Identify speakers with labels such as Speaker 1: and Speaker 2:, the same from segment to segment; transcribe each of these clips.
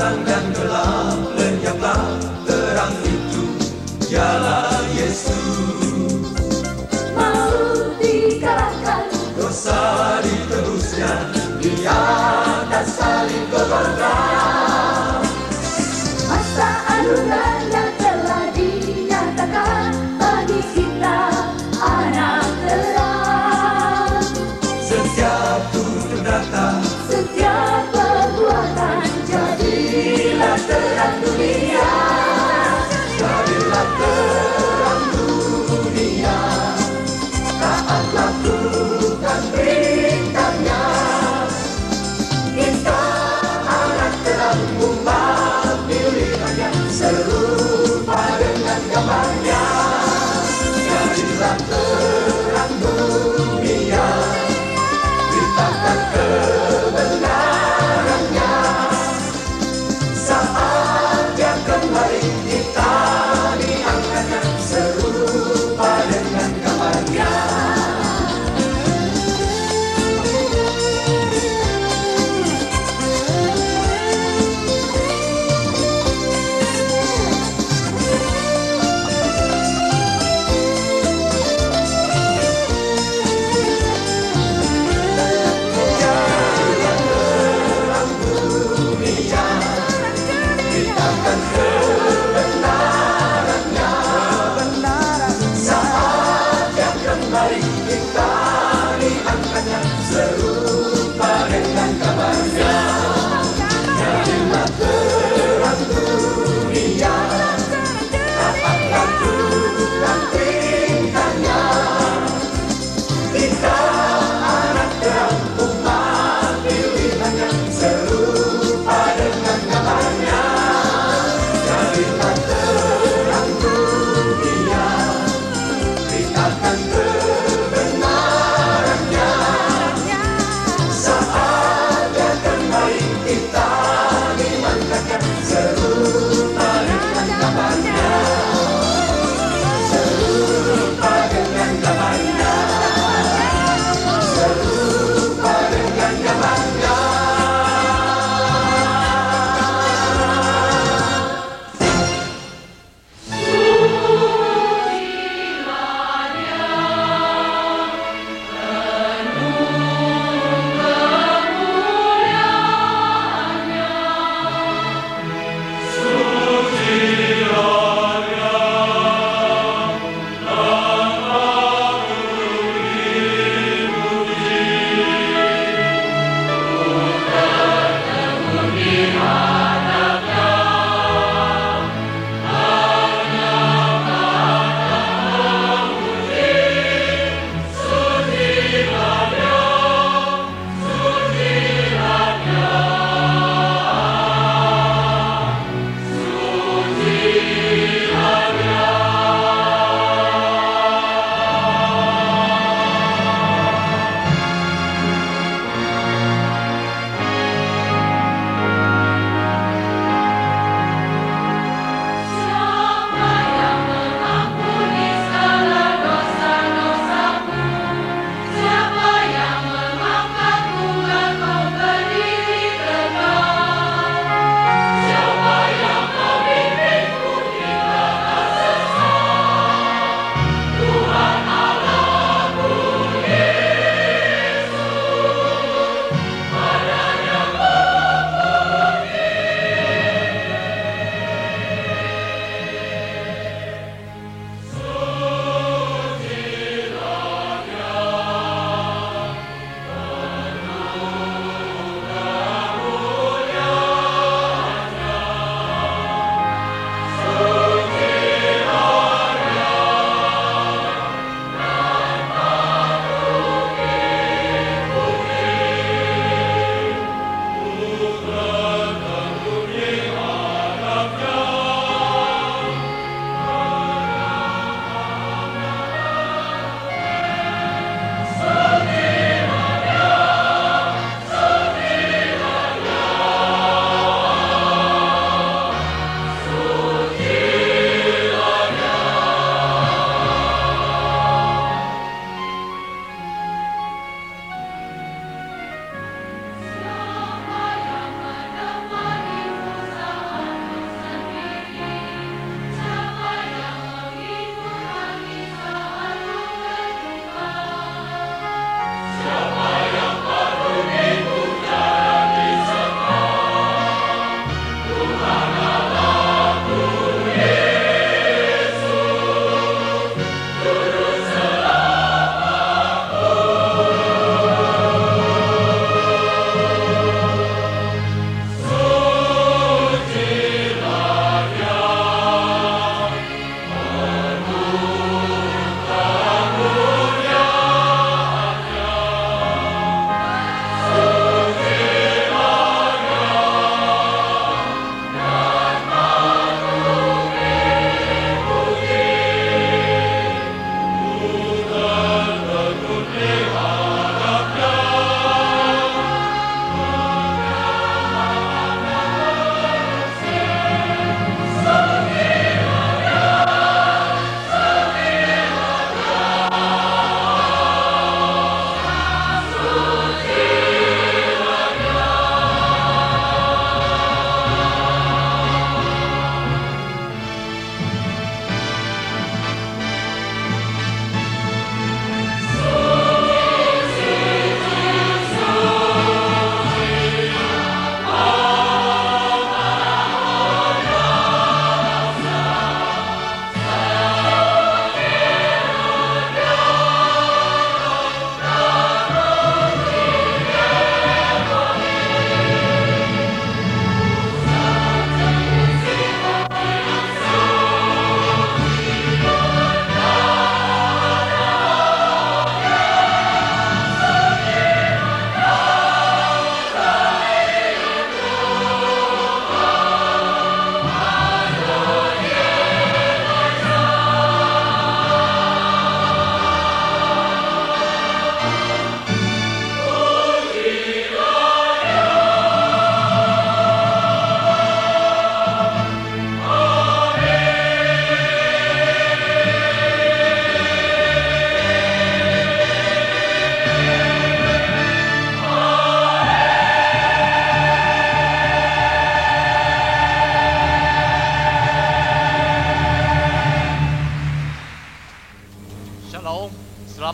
Speaker 1: datang dan gelap, lenyaplah terang itu, dialah Yesus. Mau dikalahkan, dosa ditebusnya di atas salib Golgota.
Speaker 2: Masa anugerah telah dinyatakan bagi kita anak terang.
Speaker 1: Setiap tutur kata,
Speaker 2: Setiap perbuatan jadi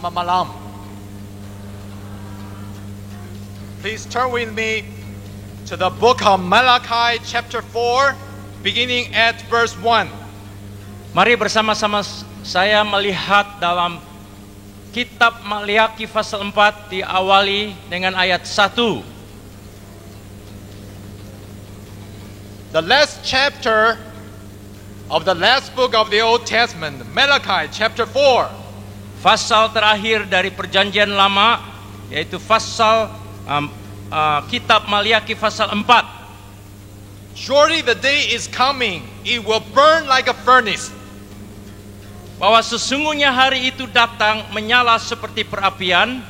Speaker 1: Selamat malam. Please turn with me to the book of Malachi chapter 4 beginning at verse 1.
Speaker 3: Mari bersama-sama saya melihat dalam kitab Maliaki pasal 4 diawali dengan ayat 1.
Speaker 1: The last chapter of the last book of the Old Testament, Malachi chapter 4.
Speaker 3: Pasal terakhir dari perjanjian lama, yaitu pasal kitab Maliaki pasal 4.
Speaker 1: Surely the day is coming, it will burn like a furnace.
Speaker 3: Bahwa sesungguhnya hari itu datang menyala seperti perapian.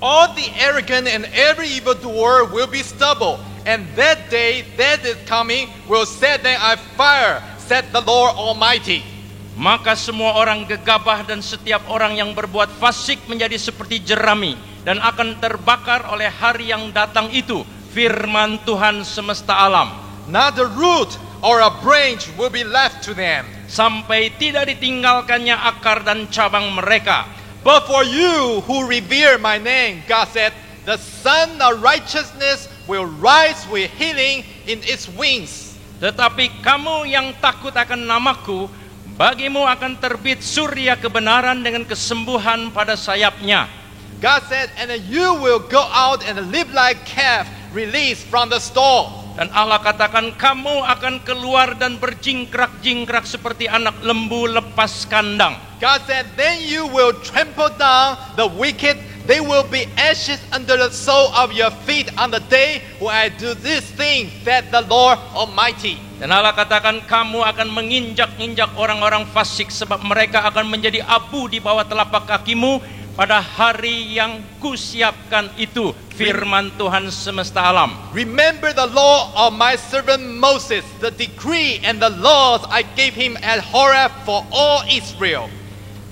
Speaker 1: All the arrogant and every evildoer will be stubble, and that day that is coming will set them on fire, said the Lord Almighty.
Speaker 3: Maka semua orang gegabah dan setiap orang yang berbuat fasik menjadi seperti jerami dan akan terbakar oleh hari yang datang itu, firman Tuhan semesta alam.
Speaker 1: Not a root or a branch will be left to them.
Speaker 3: Sampai tidak ditinggalkannya akar dan cabang mereka.
Speaker 1: But for you who revere my name, God said, the Son of Righteousness will rise with healing in its wings.
Speaker 3: Tetapi kamu yang takut akan namaku, bagimu akan terbit surya kebenaran dengan kesembuhan pada sayapnya.
Speaker 1: God said, and you will go out and live like calf released from the stall.
Speaker 3: Dan Allah katakan, kamu akan keluar dan berjingkrak-jingkrak seperti anak lembu lepas kandang.
Speaker 1: God said, then you will trample down the wicked. They will be ashes under the sole of your feet on the day when I do this thing, said the Lord Almighty.
Speaker 3: Dan Allah katakan, kamu akan menginjak-injak orang-orang fasik, sebab mereka akan menjadi abu di bawah telapak kakimu pada hari yang kusiapkan itu, firman Tuhan semesta alam.
Speaker 1: Remember the law of my servant Moses, the decree and the laws I gave him at Horeb for all Israel.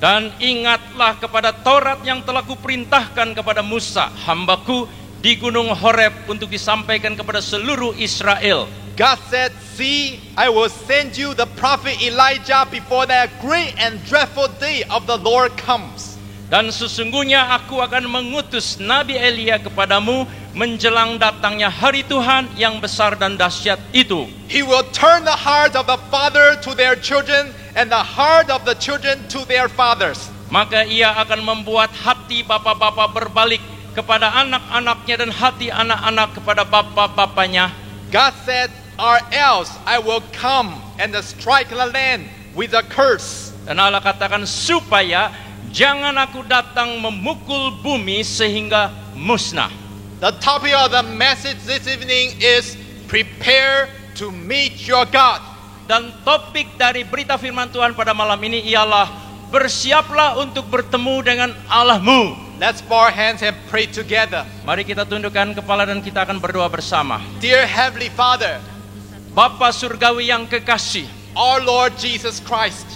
Speaker 3: Dan ingatlah kepada Taurat yang telah kuperintahkan kepada Musa, hambaku, di gunung Horeb untuk disampaikan kepada seluruh Israel.
Speaker 1: God said, see, I will send you the prophet Elijah before that great and dreadful day of the Lord comes.
Speaker 3: Dan sesungguhnya aku akan mengutus Nabi Elia kepadamu menjelang datangnya hari Tuhan yang besar dan dahsyat itu.
Speaker 1: He will turn the heart of the father to their children and the heart of the children to their fathers.
Speaker 3: Maka ia akan membuat hati bapa-bapa berbalik kepada anak-anaknya dan hati anak-anak kepada bapa-bapanya.
Speaker 1: God said, or else I will come and strike the land with a curse.
Speaker 3: Dan Allah katakan, supaya jangan aku datang memukul bumi sehingga musnah.
Speaker 1: The topic of the message this evening is prepare to meet your God.
Speaker 3: Dan topik dari berita firman Tuhan pada malam ini ialah bersiaplah untuk bertemu dengan Allahmu.
Speaker 1: Let's bow our hands and pray together.
Speaker 3: Mari kita tundukkan kepala dan kita akan berdoa bersama.
Speaker 1: Dear Heavenly Father,
Speaker 3: Bapa surgawi yang kekasih,
Speaker 1: our Lord Jesus Christ,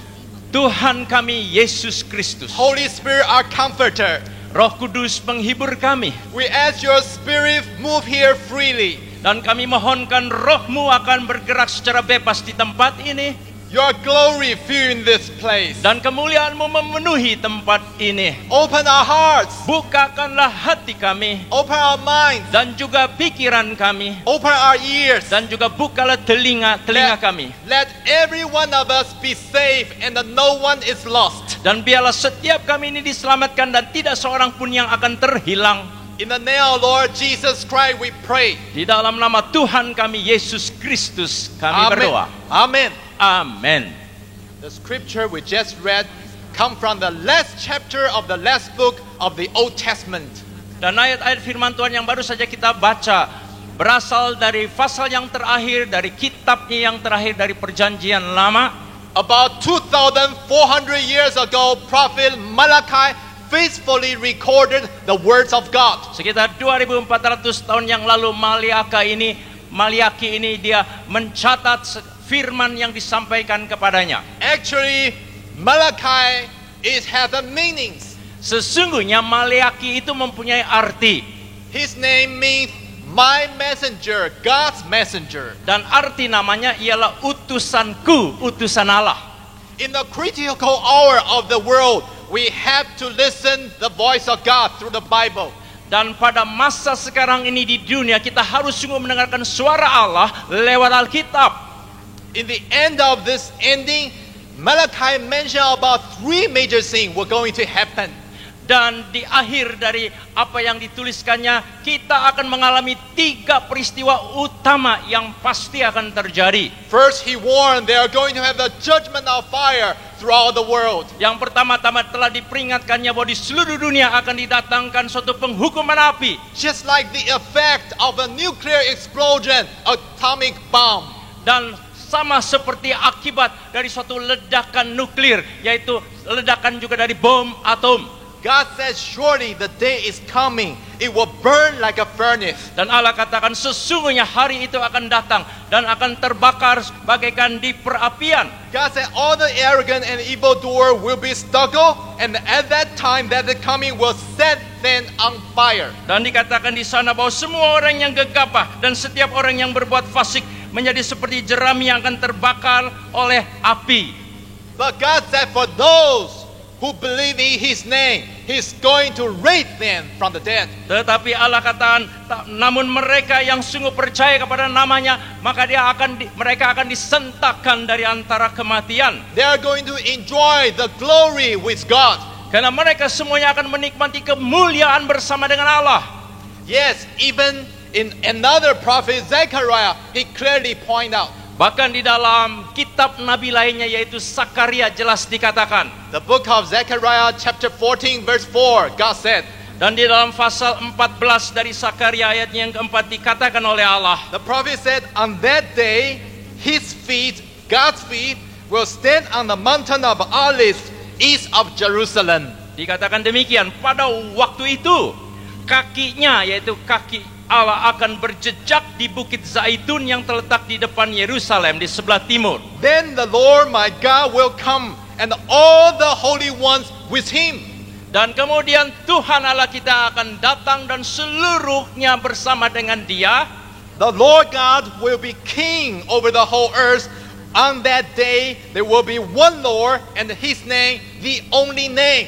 Speaker 3: Tuhan kami Yesus Kristus,
Speaker 1: Holy Spirit our comforter,
Speaker 3: Roh Kudus penghibur kami,
Speaker 1: we ask your Spirit move here freely.
Speaker 3: dan kami mohonkan Roh-Mu akan bergerak secara bebas di tempat ini,
Speaker 1: Your glory fill in this place.
Speaker 3: dan kemuliaan-Mu memenuhi tempat ini.
Speaker 1: Open our hearts,
Speaker 3: Bukakanlah hati kami,
Speaker 1: open our minds,
Speaker 3: dan juga pikiran kami,
Speaker 1: open our ears.
Speaker 3: dan juga bukalah telinga kami.
Speaker 1: Let every one of us be saved and that no one is lost.
Speaker 3: Dan biarlah setiap kami ini diselamatkan dan tidak seorang pun yang akan terhilang.
Speaker 1: In the name of Lord Jesus Christ we pray.
Speaker 3: Di dalam nama Tuhan kami Yesus Kristus kami berdoa.
Speaker 1: Amen.
Speaker 3: Amin.
Speaker 1: The scripture we just read come from the last chapter of the last book of the Old Testament.
Speaker 3: Dan ayat-ayat firman Tuhan yang baru saja kita baca berasal dari pasal yang terakhir dari kitabnya yang terakhir dari perjanjian lama.
Speaker 1: About 2,400 years ago, Prophet Malachi faithfully recorded the words of God.
Speaker 3: Sekitar 2400 tahun yang lalu Maliaki ini dia mencatat firman yang disampaikan kepadanya.
Speaker 1: Actually, Malachi has a meaning.
Speaker 3: Sesungguhnya Maliaki itu mempunyai arti.
Speaker 1: His name means my messenger, God's messenger.
Speaker 3: Dan arti namanya ialah utusanku, utusan Allah.
Speaker 1: In the critical hour of the world, we have to listen the voice of God through the Bible.
Speaker 3: Dan pada masa sekarang ini di dunia kita harus sungguh mendengarkan suara Allah lewat Alkitab.
Speaker 1: In the end of this ending, Malachi mentioned about three major things were going to happen.
Speaker 3: Dan di akhir dari apa yang dituliskannya, kita akan mengalami 3 peristiwa utama yang pasti akan terjadi.
Speaker 1: First, he warned they are going to have the judgment of fire throughout the world.
Speaker 3: Yang pertama-tama telah diperingatkannya bahwa di seluruh dunia akan didatangkan suatu penghukuman api.
Speaker 1: Just like the effect of a nuclear explosion, atomic bomb.
Speaker 3: Dan sama seperti akibat dari suatu ledakan nuklir, yaitu ledakan juga dari bom atom.
Speaker 1: God says, surely the day is coming. It will burn like a furnace.
Speaker 3: Dan Allah katakan sesungguhnya hari itu akan datang dan akan terbakar bagaikan di perapian.
Speaker 1: God said all the arrogant and evildoer will be stubble, and at that time that the coming will set them on fire.
Speaker 3: Dan dikatakan di sana bahwa semua orang yang gegabah dan setiap orang yang berbuat fasik menjadi seperti jerami yang akan terbakar oleh api.
Speaker 1: But God said for those who believe in His name, He's going to raise them from the dead.
Speaker 3: Tetapi Allah katakan, namun mereka yang sungguh percaya kepada namanya, maka mereka akan disentakkan dari antara kematian.
Speaker 1: They are going to enjoy the glory with God.
Speaker 3: Karena mereka semuanya akan menikmati kemuliaan bersama dengan Allah.
Speaker 1: Yes, even in another prophet, Zechariah, he clearly point out.
Speaker 3: Bahkan di dalam kitab nabi lainnya yaitu Sakaria jelas dikatakan.
Speaker 1: The book of Zechariah chapter 14 verse 4, God said.
Speaker 3: Dan di dalam pasal 14 dari Sakaria ayatnya yang keempat dikatakan oleh Allah.
Speaker 1: The prophet said, on that day, his feet, God's feet, will stand on the mountain of Olives east of Jerusalem.
Speaker 3: Dikatakan demikian, pada waktu itu kakinya yaitu kaki Allah akan berjejak di Bukit Zaitun yang terletak di depan Yerusalem di sebelah timur.
Speaker 1: Then the Lord my God will come and all the holy ones with him.
Speaker 3: Dan kemudian Tuhan Allah kita akan datang dan seluruhnya bersama dengan Dia.
Speaker 1: The Lord God will be king over the whole earth. On that day there will be one Lord and his name the only name.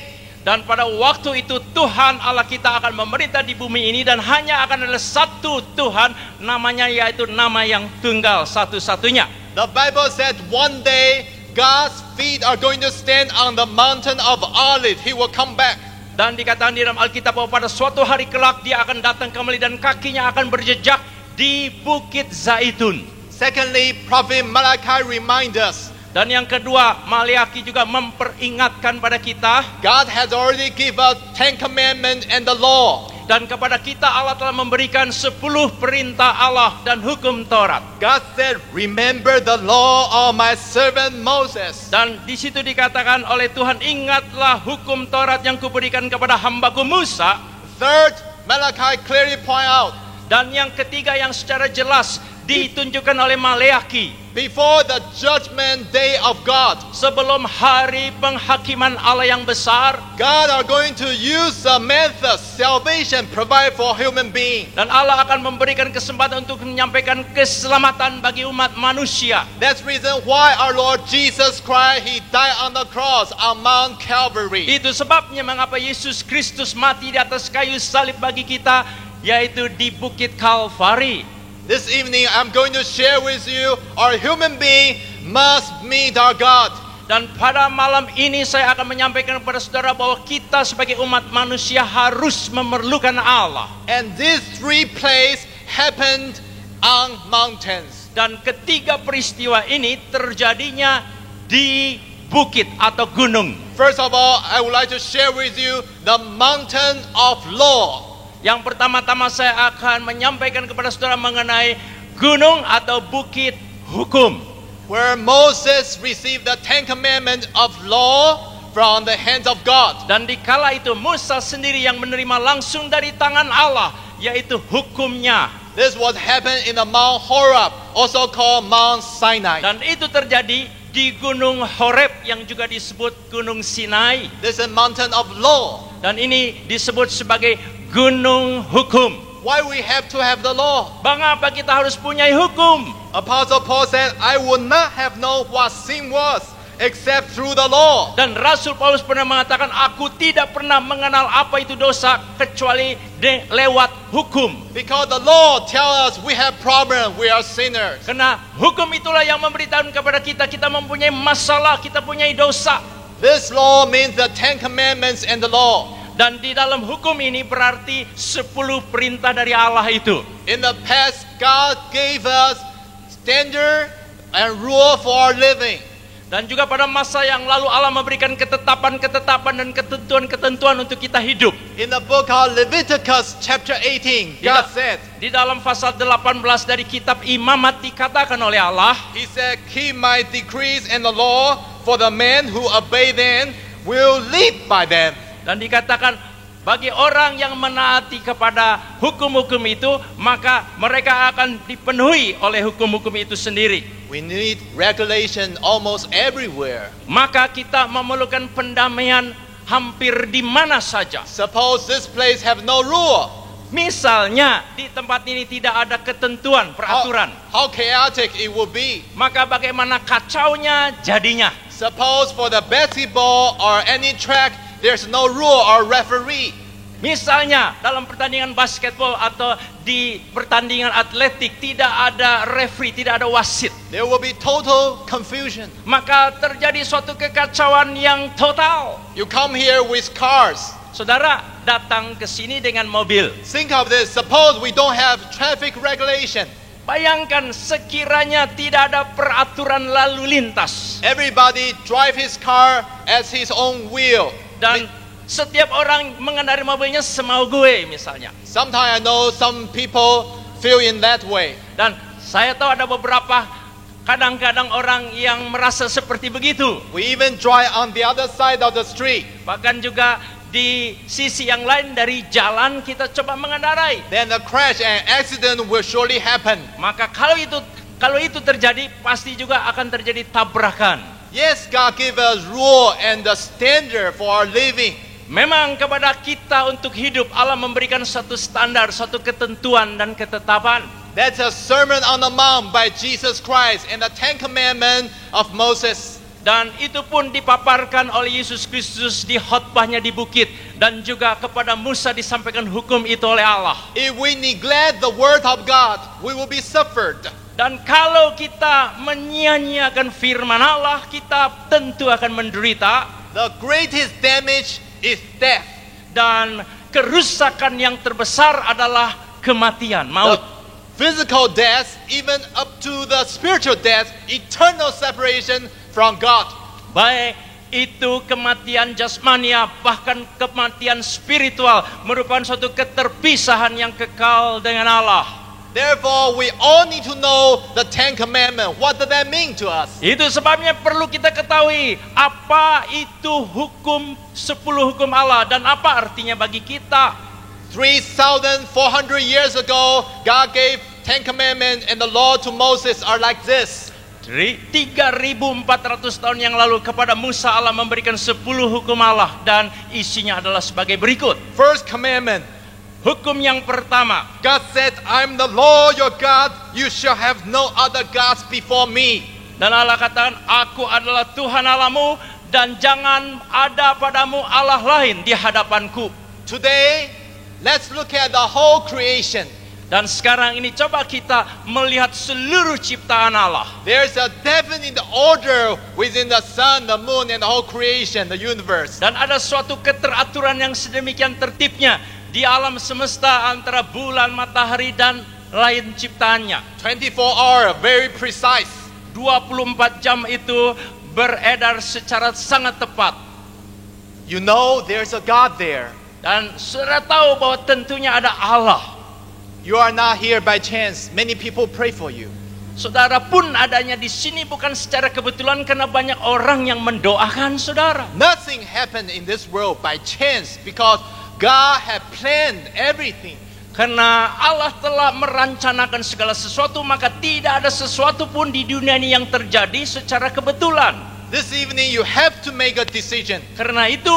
Speaker 3: Dan pada waktu itu Tuhan Allah kita akan memerintah di bumi ini dan hanya akan ada satu Tuhan, namanya yaitu nama yang tunggal satu-satunya.
Speaker 1: The Bible said one day God's feet are going to stand on the mountain of Olives. He will come back.
Speaker 3: Dan dikatakan di dalam Alkitab bahwa pada suatu hari kelak Dia akan datang kembali dan kakinya akan berjejak di Bukit Zaitun.
Speaker 1: Secondly, Prophet Malachi reminds us.
Speaker 3: Dan yang kedua, Maleakhi juga memperingatkan pada kita.
Speaker 1: God has already given us 10 commandments and the law.
Speaker 3: Dan kepada kita Allah telah memberikan 10 perintah Allah dan hukum Taurat.
Speaker 1: God said, remember the law of my servant Moses.
Speaker 3: Dan di situ dikatakan oleh Tuhan, ingatlah hukum Taurat yang kuberikan kepada hambaku Musa.
Speaker 1: Third, Malachi clearly point out.
Speaker 3: Dan yang ketiga yang secara jelas ditunjukkan oleh Maleakhi.
Speaker 1: Before the judgment day of God,
Speaker 3: sebelum hari penghakiman Allah yang besar,
Speaker 1: God are going to use the method salvation provide for human being.
Speaker 3: Dan Allah akan memberikan kesempatan untuk menyampaikan keselamatan bagi umat manusia.
Speaker 1: That's reason why our Lord Jesus Christ, He died on the cross on Mount Calvary.
Speaker 3: Itu sebabnya mengapa Yesus Kristus mati di atas kayu salib bagi kita, yaitu di Bukit Kalvari.
Speaker 1: This evening I'm going to share with you our human being must meet our God.
Speaker 3: Dan pada malam ini saya akan menyampaikan kepada saudara bahwa kita sebagai umat manusia harus memerlukan Allah.
Speaker 1: And these three places happened on mountains.
Speaker 3: Dan ketiga peristiwa ini terjadinya di bukit atau gunung.
Speaker 1: First of all, I would like to share with you the mountain of law.
Speaker 3: Yang pertama-tama saya akan menyampaikan kepada saudara mengenai gunung atau bukit hukum.
Speaker 1: Where Moses received the 10 commandments of law from the hands of God.
Speaker 3: Dan di kala itu Musa sendiri yang menerima langsung dari tangan Allah, yaitu hukumnya.
Speaker 1: This was happened in the Mount Horeb, also called Mount Sinai.
Speaker 3: Dan itu terjadi di Gunung Horeb yang juga disebut Gunung Sinai.
Speaker 1: This is a mountain of law.
Speaker 3: Dan ini disebut sebagai gunung hukum.
Speaker 1: Why we have to have the law?
Speaker 3: Mengapa kita harus punya hukum?
Speaker 1: Apostle Paul said, I would not have known what sin was except through the law.
Speaker 3: Dan Rasul Paulus pernah mengatakan, aku tidak pernah mengenal apa itu dosa kecuali lewat hukum.
Speaker 1: Because the law tells us we have problem, we are sinners.
Speaker 3: Karena hukum itulah yang memberitahu kepada kita, kita mempunyai masalah, kita punyai dosa.
Speaker 1: This law means the 10 commandments and the law.
Speaker 3: Dan di dalam hukum ini berarti 10 perintah dari Allah itu.
Speaker 1: In the past, God gave us standard and rule for our living.
Speaker 3: Dan juga pada masa yang lalu Allah memberikan ketetapan-ketetapan dan ketentuan-ketentuan untuk kita hidup.
Speaker 1: In the book of Leviticus chapter 18, God said,
Speaker 3: Di dalam pasal 18 dari kitab Imamat dikatakan oleh Allah,
Speaker 1: He said, keep my decrees and the law, for the man who obey them will live by them.
Speaker 3: dan dikatakan bagi orang yang menaati kepada hukum-hukum itu, maka mereka akan dipenuhi oleh hukum-hukum itu sendiri.
Speaker 1: We need regulation almost everywhere.
Speaker 3: Maka kita memerlukan pendamaian hampir di mana saja.
Speaker 1: Suppose this place have no rule.
Speaker 3: Misalnya di tempat ini tidak ada ketentuan, peraturan,
Speaker 1: How chaotic it will be.
Speaker 3: maka bagaimana kacaunya jadinya.
Speaker 1: Suppose for the basketball or any track, there's no rule or referee.
Speaker 3: Misalnya dalam pertandingan basketball atau di pertandingan atletik tidak ada referee, tidak ada wasit,
Speaker 1: There will be total confusion.
Speaker 3: maka terjadi suatu kekacauan yang total.
Speaker 1: You come here with cars.
Speaker 3: Saudara datang ke sini dengan mobil.
Speaker 1: Think of this. Suppose we don't have traffic regulation.
Speaker 3: Bayangkan sekiranya tidak ada peraturan lalu lintas
Speaker 1: Everybody drive his car as his own will.
Speaker 3: dan setiap orang mengendarai mobilnya semau gue misalnya.
Speaker 1: Sometimes I know some people feel in that way.
Speaker 3: Dan saya tahu ada beberapa kadang-kadang orang yang merasa seperti begitu.
Speaker 1: We even drive on the other side of the street.
Speaker 3: Bahkan juga di sisi yang lain dari jalan kita coba mengendarai.
Speaker 1: Then a crash and accident will surely happen.
Speaker 3: Maka kalau itu terjadi, pasti juga akan terjadi tabrakan.
Speaker 1: Yes, God give us rule and the standard for our living.
Speaker 3: Memang kepada kita untuk hidup Allah memberikan satu standar, satu ketentuan dan ketetapan.
Speaker 1: That's a sermon on the mount by Jesus Christ and the 10 commandments of Moses.
Speaker 3: Dan itu pun dipaparkan oleh Yesus Kristus di khotbahnya di bukit. Dan juga kepada Musa disampaikan hukum itu oleh Allah.
Speaker 1: If we neglect the word of God, we will be suffered.
Speaker 3: Dan kalau kita menyia-nyiakan firman Allah, kita tentu akan menderita.
Speaker 1: The greatest damage is death.
Speaker 3: Dan kerusakan yang terbesar adalah kematian,
Speaker 1: The
Speaker 3: maut.
Speaker 1: physical death, even up to the spiritual death, eternal separation from God.
Speaker 3: Baik itu kematian jasmania, bahkan kematian spiritual merupakan suatu keterpisahan yang kekal dengan Allah.
Speaker 1: Therefore, we all need to know the 10 commandments. What does that mean to us?
Speaker 3: Itu sebabnya perlu kita ketahui apa itu hukum 10 hukum Allah dan apa artinya bagi kita.
Speaker 1: 3,400 years ago, God gave 10 commandments and the law to Moses are like this.
Speaker 3: 3.400 tahun yang lalu kepada Musa Allah memberikan 10 hukum Allah dan isinya adalah sebagai berikut.
Speaker 1: First commandment,
Speaker 3: Hukum yang pertama,
Speaker 1: God said, I'm the Lord your God, you shall have no other gods before me.
Speaker 3: dan Allah katakan, aku adalah Tuhan Allahmu dan jangan ada padamu Allah lain di hadapanku.
Speaker 1: Today, let's look at the whole creation.
Speaker 3: Dan sekarang ini coba kita melihat seluruh ciptaan Allah.
Speaker 1: There's a definite order within the sun, the moon, and the whole creation, the universe.
Speaker 3: Dan ada suatu keteraturan yang sedemikian tertibnya di alam semesta antara bulan, matahari, dan lain ciptaannya.
Speaker 1: 24 hours, very precise.
Speaker 3: 24 jam itu beredar secara sangat tepat.
Speaker 1: You know there's a God there.
Speaker 3: Dan saudara tahu bahwa tentunya ada Allah.
Speaker 1: You are not here by chance. Many people pray for you.
Speaker 3: Saudara pun adanya di sini bukan secara kebetulan karena banyak orang yang mendoakan saudara.
Speaker 1: Nothing happened in this world by chance because God had planned everything.
Speaker 3: Karena Allah telah merancanakan segala sesuatu, maka tidak ada sesuatu pun di dunia ini yang terjadi secara kebetulan.
Speaker 1: This evening you have to make a decision
Speaker 3: Karena itu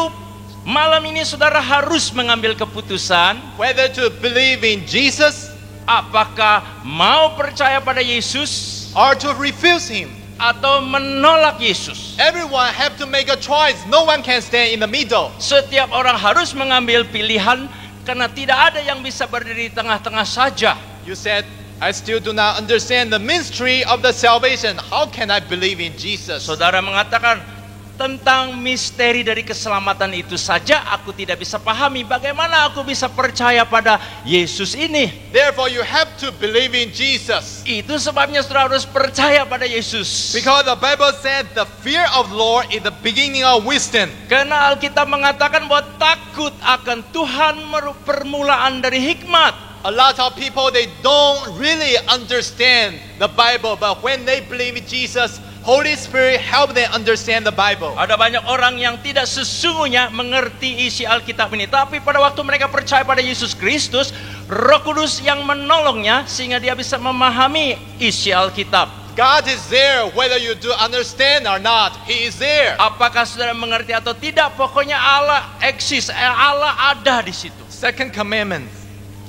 Speaker 3: malam ini saudara harus mengambil keputusan
Speaker 1: whether to believe in Jesus
Speaker 3: apakah mau percaya pada Yesus
Speaker 1: or to refuse Him.
Speaker 3: atau menolak Yesus.
Speaker 1: Everyone have to make a choice. No one can stand in the middle.
Speaker 3: Setiap orang harus mengambil pilihan karena tidak ada yang bisa berdiri di tengah-tengah saja.
Speaker 1: You said, I still do not understand the mystery of the salvation. How can I believe in Jesus?
Speaker 3: Saudara mengatakan tentang misteri dari keselamatan itu saja aku tidak bisa pahami. Bagaimana aku bisa percaya pada Yesus ini?
Speaker 1: Therefore, you have to believe in Jesus.
Speaker 3: Itu sebabnya saudara harus percaya pada Yesus.
Speaker 1: Because the Bible said the fear of the Lord is the beginning of wisdom.
Speaker 3: Karena Alkitab mengatakan bahwa takut akan Tuhan permulaan dari hikmat.
Speaker 1: A lot of people, they don't really understand the Bible, but when they believe in Jesus, Holy Spirit help them understand the Bible.
Speaker 3: Ada banyak orang yang tidak sesungguhnya mengerti isi Alkitab ini, tapi pada waktu mereka percaya pada Yesus Kristus, Roh Kudus yang menolongnya sehingga dia bisa memahami isi Alkitab.
Speaker 1: God is there whether you do understand or not. He is there.
Speaker 3: Apakah saudara mengerti atau tidak, pokoknya Allah eksis, Allah ada di situ.
Speaker 1: Second commandment.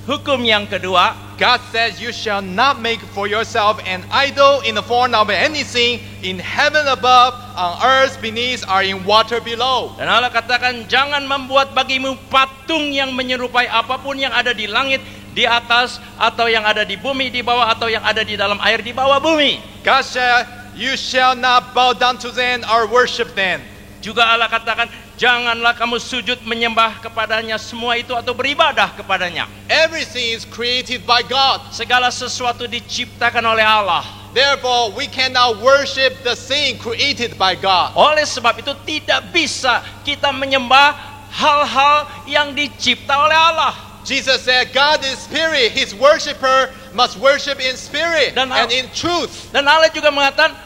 Speaker 3: Hukum yang kedua,
Speaker 1: God says you shall not make for yourself an idol in the form of anything in heaven above, on earth beneath, or in water below.
Speaker 3: dan Allah katakan jangan membuat bagimu patung yang menyerupai apapun yang ada di langit, di atas, atau yang ada di bumi di bawah, atau yang ada di dalam air di bawah bumi.
Speaker 1: God said you shall not bow down to them or worship them.
Speaker 3: Juga Allah katakan janganlah kamu sujud menyembah kepadanya semua itu atau beribadah kepadanya.
Speaker 1: Everything is created by God.
Speaker 3: Segala sesuatu diciptakan oleh Allah.
Speaker 1: Therefore, we cannot worship the thing created by God.
Speaker 3: Oleh sebab itu tidak bisa kita menyembah hal-hal yang dicipta oleh Allah.
Speaker 1: Jesus said, God is spirit. His worshiper must worship in spirit
Speaker 3: Dan
Speaker 1: and in truth.
Speaker 3: Dan Allah juga mengatakan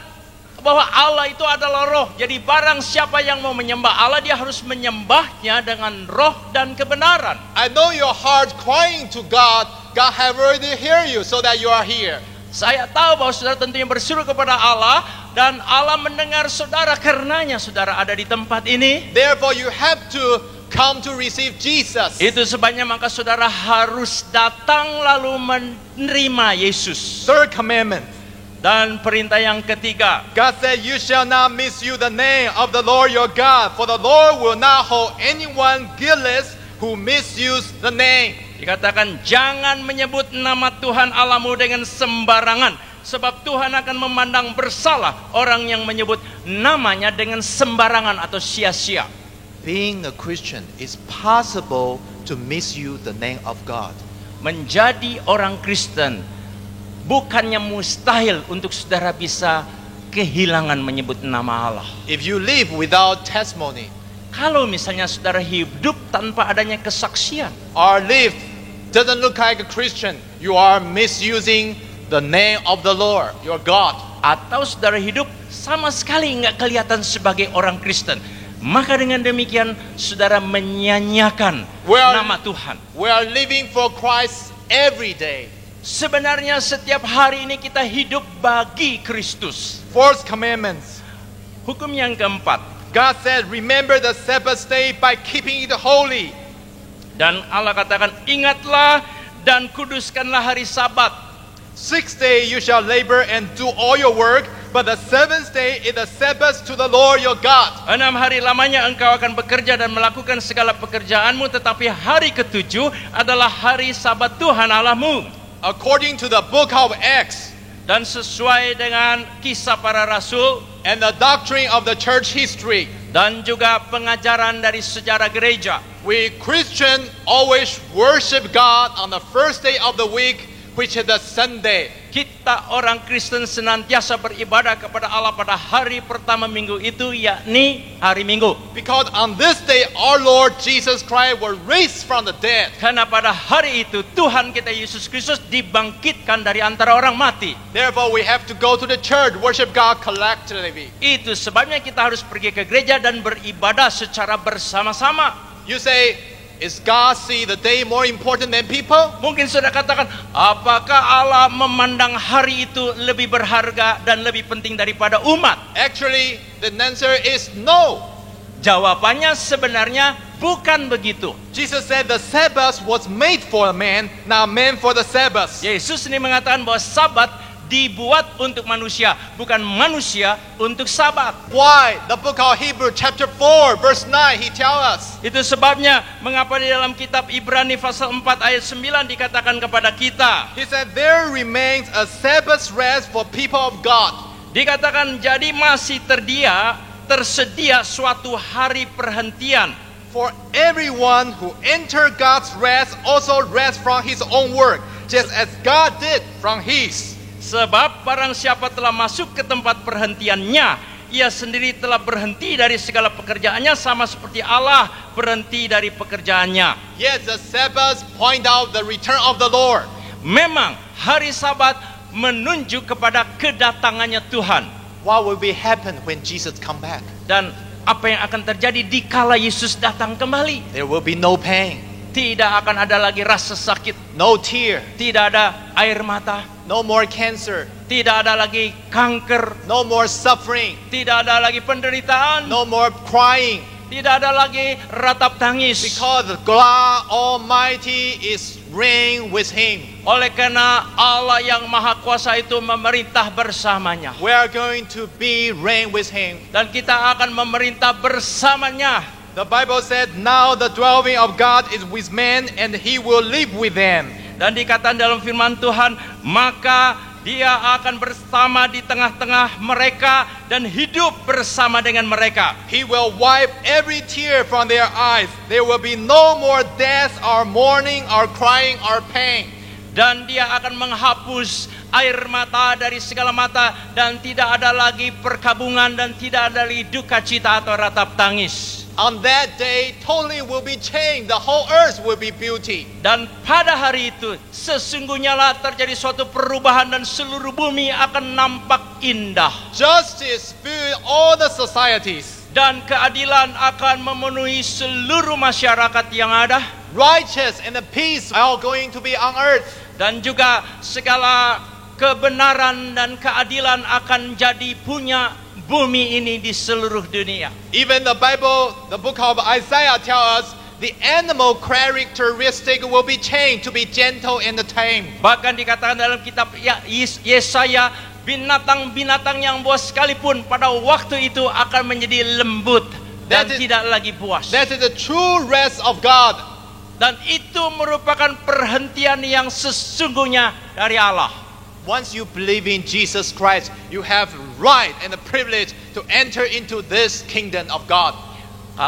Speaker 3: bahwa Allah itu adalah roh. Jadi barang siapa yang mau menyembah Allah, dia harus menyembahnya dengan roh dan kebenaran.
Speaker 1: I know your heart crying to God. God have already heard you so that you are here.
Speaker 3: Saya tahu bahwa saudara tentunya berseru kepada Allah, dan Allah mendengar saudara karenanya saudara ada di tempat ini.
Speaker 1: Therefore, you have to come to receive Jesus.
Speaker 3: Itu sebabnya maka saudara harus datang lalu menerima Yesus.
Speaker 1: Third commandment.
Speaker 3: Dan perintah yang ketiga,
Speaker 1: God said, you shall not misuse the name of the Lord your God, for the Lord will not hold anyone guiltless who misuse the name.
Speaker 3: dikatakan jangan menyebut nama Tuhan Allahmu dengan sembarangan, sebab Tuhan akan memandang bersalah orang yang menyebut namanya dengan sembarangan atau sia-sia.
Speaker 1: Being a Christian is possible to misuse the name of God.
Speaker 3: Menjadi orang Kristen bukannya mustahil untuk saudara bisa kehilangan menyebut nama Allah.
Speaker 1: If you live without testimony,
Speaker 3: Kalau misalnya saudara hidup tanpa adanya kesaksian,
Speaker 1: or live doesn't look like a Christian, you are misusing the name of the Lord, your God.
Speaker 3: atau saudara hidup sama sekali nggak kelihatan sebagai orang Kristen, maka dengan demikian saudara menyanyiakan nama Tuhan.
Speaker 1: We are living for Christ every day.
Speaker 3: Sebenarnya setiap hari ini kita hidup bagi Kristus.
Speaker 1: Fourth commandments.
Speaker 3: Hukum yang keempat,
Speaker 1: God said, remember the Sabbath day by keeping it holy.
Speaker 3: dan Allah katakan ingatlah dan kuduskanlah hari Sabat.
Speaker 1: 6 days you shall labor and do all your work, but the seventh day is the Sabbath to the Lord your God.
Speaker 3: 6 hari lamanya engkau akan bekerja dan melakukan segala pekerjaanmu, tetapi hari ketujuh adalah hari Sabat Tuhan Allahmu.
Speaker 1: According to the book of Acts
Speaker 3: Dan sesuai dengan kisah para rasul
Speaker 1: and the doctrine of the church history,
Speaker 3: dan juga pengajaran dari sejarah gereja,
Speaker 1: we Christians always worship God on the first day of the week, which is the Sunday.
Speaker 3: kita orang Kristen senantiasa beribadah kepada Allah pada hari pertama minggu itu, yakni hari Minggu.
Speaker 1: Because on this day our Lord Jesus Christ was raised from the dead.
Speaker 3: Karena pada hari itu Tuhan kita Yesus Kristus dibangkitkan dari antara orang mati.
Speaker 1: Therefore we have to go to the church, worship God collectively.
Speaker 3: Itu sebabnya kita harus pergi ke gereja dan beribadah secara bersama-sama.
Speaker 1: You say, is God see the day more important than people?
Speaker 3: Mungkin sudah katakan, apakah Allah memandang hari itu lebih berharga dan lebih penting daripada umat?
Speaker 1: Actually, the answer is no.
Speaker 3: Jawabannya sebenarnya bukan begitu.
Speaker 1: Jesus said the Sabbath was made for a man, not man for the Sabbath.
Speaker 3: Yesus ini mengatakan bahwa Sabat dibuat untuk manusia, bukan manusia untuk Sabat.
Speaker 1: Why? The book of Hebrews chapter 4 verse 9, he tells us.
Speaker 3: Itu sebabnya mengapa di dalam kitab Ibrani pasal 4 ayat 9 dikatakan kepada kita.
Speaker 1: He said, there remains a Sabbath rest for people of God.
Speaker 3: Dikatakan jadi masih tersedia suatu hari perhentian.
Speaker 1: For everyone who enter God's rest also rest from his own work, just as God did from his.
Speaker 3: Sebab barang siapa telah masuk ke tempat perhentiannya, ia sendiri telah berhenti dari segala pekerjaannya sama seperti Allah berhenti dari pekerjaannya.
Speaker 1: Yes, the Sabbath point out the return of the Lord.
Speaker 3: Memang hari Sabat menunjuk kepada kedatangannya Tuhan.
Speaker 1: What will be happen when Jesus come back?
Speaker 3: Dan apa yang akan terjadi dikala Yesus datang kembali?
Speaker 1: There will be no pain,
Speaker 3: Tidak akan ada lagi rasa sakit,
Speaker 1: no tear,
Speaker 3: tidak ada air mata,
Speaker 1: no more cancer,
Speaker 3: tidak ada lagi kanker,
Speaker 1: no more suffering,
Speaker 3: tidak ada lagi penderitaan,
Speaker 1: no more crying,
Speaker 3: tidak ada lagi ratap tangis.
Speaker 1: because God Almighty is reign with him.
Speaker 3: Oleh karena Allah yang Maha Kuasa itu memerintah bersamanya.
Speaker 1: We are going to be reign with him.
Speaker 3: Dan kita akan memerintah bersamanya.
Speaker 1: The Bible said, now the dwelling of God is with men and he will live with them.
Speaker 3: Dan dikatakan dalam firman Tuhan, maka dia akan bersama di tengah-tengah mereka dan hidup bersama dengan mereka.
Speaker 1: He will wipe every tear from their eyes. There will be no more death or mourning or crying or pain.
Speaker 3: Dan dia akan menghapus air mata dari segala mata, dan tidak ada lagi perkabungan, dan tidak ada lagi duka cita atau ratap tangis.
Speaker 1: On that day, totally will be changed. The whole earth will be beauty.
Speaker 3: Dan pada hari itu sesungguhnya lah terjadi suatu perubahan dan seluruh bumi akan nampak indah.
Speaker 1: Justice fill all the societies.
Speaker 3: Dan keadilan akan memenuhi seluruh masyarakat yang ada.
Speaker 1: Righteous and the peace are going to be on earth.
Speaker 3: Dan juga segala kebenaran dan keadilan akan jadi punya bumi ini di seluruh dunia.
Speaker 1: Even the Bible, the book of Isaiah tells us the animal characteristic will be changed to be gentle and tame.
Speaker 3: Bahkan dikatakan dalam kitab Yesaya, binatang-binatang yang buas sekalipun pada waktu itu akan menjadi lembut dan tidak lagi buas.
Speaker 1: That is the true rest of God.
Speaker 3: Dan itu merupakan perhentian yang sesungguhnya dari Allah.
Speaker 1: Once you believe in Jesus Christ, you have right and the privilege to enter into this kingdom of God.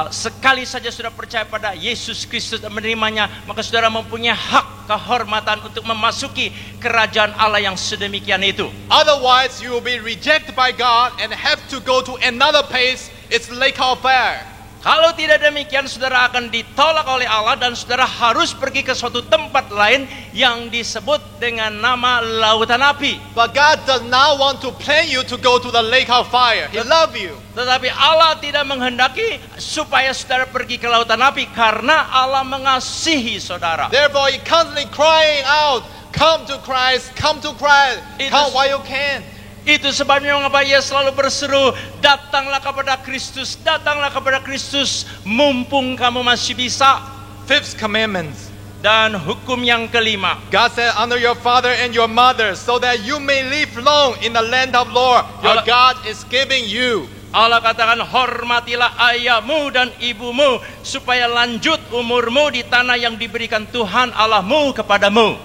Speaker 3: Sekali saja sudah percaya pada Yesus Kristus dan menerimanya, maka saudara mempunyai hak kehormatan untuk memasuki kerajaan Allah yang sedemikian itu.
Speaker 1: Otherwise, you will be rejected by God and have to go to another place. It's lake of fire.
Speaker 3: Kalau tidak demikian, saudara akan ditolak oleh Allah dan saudara harus pergi ke suatu tempat lain yang disebut dengan nama lautan api.
Speaker 1: But God does not want to plan you to go to the lake of fire. He loves you.
Speaker 3: Tetapi Allah tidak menghendaki supaya saudara pergi ke lautan api, karena Allah mengasihi saudara.
Speaker 1: Therefore, He constantly crying out, come to Christ, come to Christ, come while you can.
Speaker 3: Itu sebabnya mengapa Ia selalu berseru, datanglah kepada Kristus, datanglah kepada Kristus, mumpung kamu masih bisa.
Speaker 1: Fifth commandment.
Speaker 3: Dan hukum yang kelima,
Speaker 1: God said, honor your father and your mother, so that you may live long in the land of Lord your God is giving you.
Speaker 3: Allah katakan, hormatilah ayahmu dan ibumu, supaya lanjut umurmu di tanah yang diberikan Tuhan Allahmu kepadamu.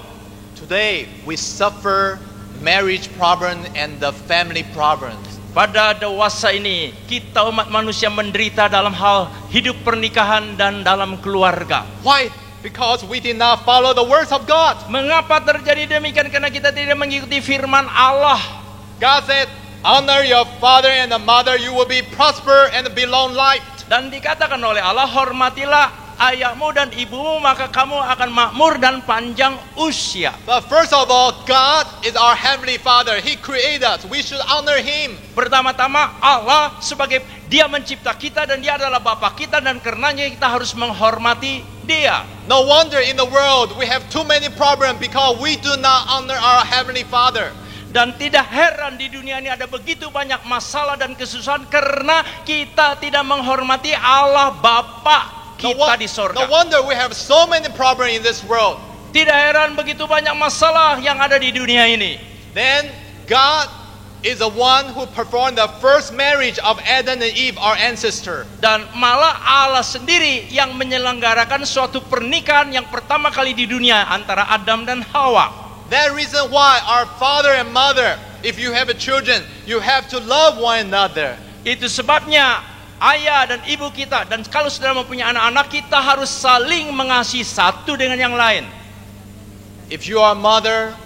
Speaker 1: Today we suffer marriage problem and the family problems.
Speaker 3: Pada dewasa ini, kita umat manusia menderita dalam hal hidup pernikahan dan dalam keluarga.
Speaker 1: Why? Because we did not follow the words of God.
Speaker 3: Mengapa terjadi demikian? Karena kita tidak mengikuti firman Allah.
Speaker 1: God said, honor your father and the mother, you will be prosper and be long life.
Speaker 3: Dan dikatakan oleh Allah, hormatilah ayahmu dan ibumu, maka kamu akan makmur dan panjang usia.
Speaker 1: But first of all, God is our heavenly Father. He created us. We should honor Him.
Speaker 3: Pertama-tama Allah sebagai Dia mencipta kita dan Dia adalah Bapa kita, dan karenanya kita harus menghormati Dia.
Speaker 1: No wonder in the world we have too many problems because we do not honor our heavenly Father.
Speaker 3: Dan tidak heran di dunia ini ada begitu banyak masalah dan kesusahan karena kita tidak menghormati Allah Bapa kita di sorga.
Speaker 1: No wonder we have so many problems in this world.
Speaker 3: Tidak heran begitu banyak masalah yang ada di dunia ini.
Speaker 1: Then God is the one who performed the first marriage of Adam and Eve, our ancestor.
Speaker 3: Dan malah Allah sendiri yang menyelenggarakan suatu pernikahan yang pertama kali di dunia antara Adam dan Hawa.
Speaker 1: That reason why our father and mother, if you have a children, you have to love one another.
Speaker 3: Itu sebabnya ayah dan ibu kita, dan kalau sudah mempunyai anak-anak, kita harus saling mengasihi satu dengan yang lain.
Speaker 1: If you are a mother,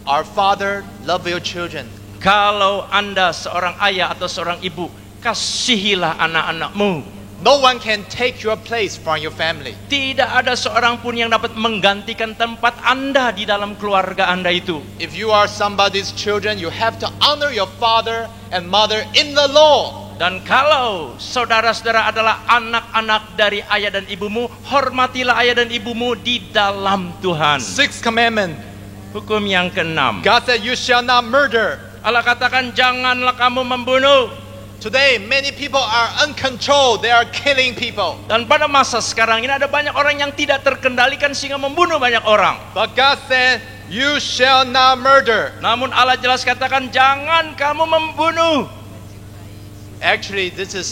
Speaker 1: our father, love your children.
Speaker 3: Kalau Anda seorang ayah atau seorang ibu, kasihilah anak-anakmu.
Speaker 1: No one can take your place from your family.
Speaker 3: Tidak ada seorang pun yang dapat menggantikan tempat Anda di dalam keluarga Anda itu.
Speaker 1: If you are somebody's children, you have to honor your father and mother in the law.
Speaker 3: Dan kalau saudara-saudara adalah anak-anak dari ayah dan ibumu, hormatilah ayah dan ibumu di dalam Tuhan.
Speaker 1: Sixth commandment.
Speaker 3: Hukum yang keenam.
Speaker 1: God said, you shall not murder.
Speaker 3: Allah katakan, janganlah kamu membunuh.
Speaker 1: Today, many people are uncontrolled. They are killing people.
Speaker 3: Dan pada masa sekarang ini ada banyak orang yang tidak terkendalikan sehingga membunuh banyak orang.
Speaker 1: But God said, you shall not murder.
Speaker 3: Namun Allah jelas katakan, jangan kamu membunuh.
Speaker 1: Actually, this is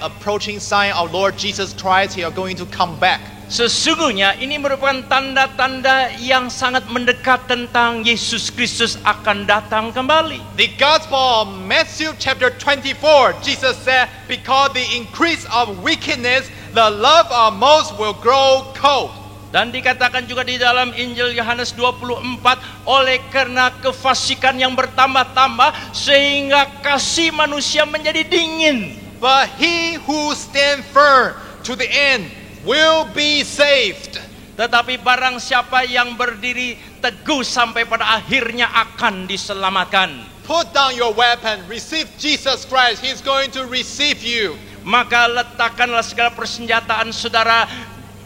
Speaker 1: approaching sign of Lord Jesus Christ. He are going to come back.
Speaker 3: Sesungguhnya ini merupakan tanda-tanda yang sangat mendekat tentang Yesus Kristus akan datang kembali.
Speaker 1: The Gospel of Matthew chapter 24, Jesus said, because the increase of wickedness, the love of most will grow cold.
Speaker 3: Dan dikatakan juga di dalam Injil Yohanes 24, oleh karena kefasikan yang bertambah-tambah sehingga kasih manusia menjadi dingin.
Speaker 1: But he who stand firm to the end will be saved.
Speaker 3: Tetapi barang siapa yang berdiri teguh sampai pada akhirnya akan diselamatkan.
Speaker 1: Put down your weapon, receive Jesus Christ. He's going to receive you.
Speaker 3: Maka letakkanlah segala persenjataan saudara,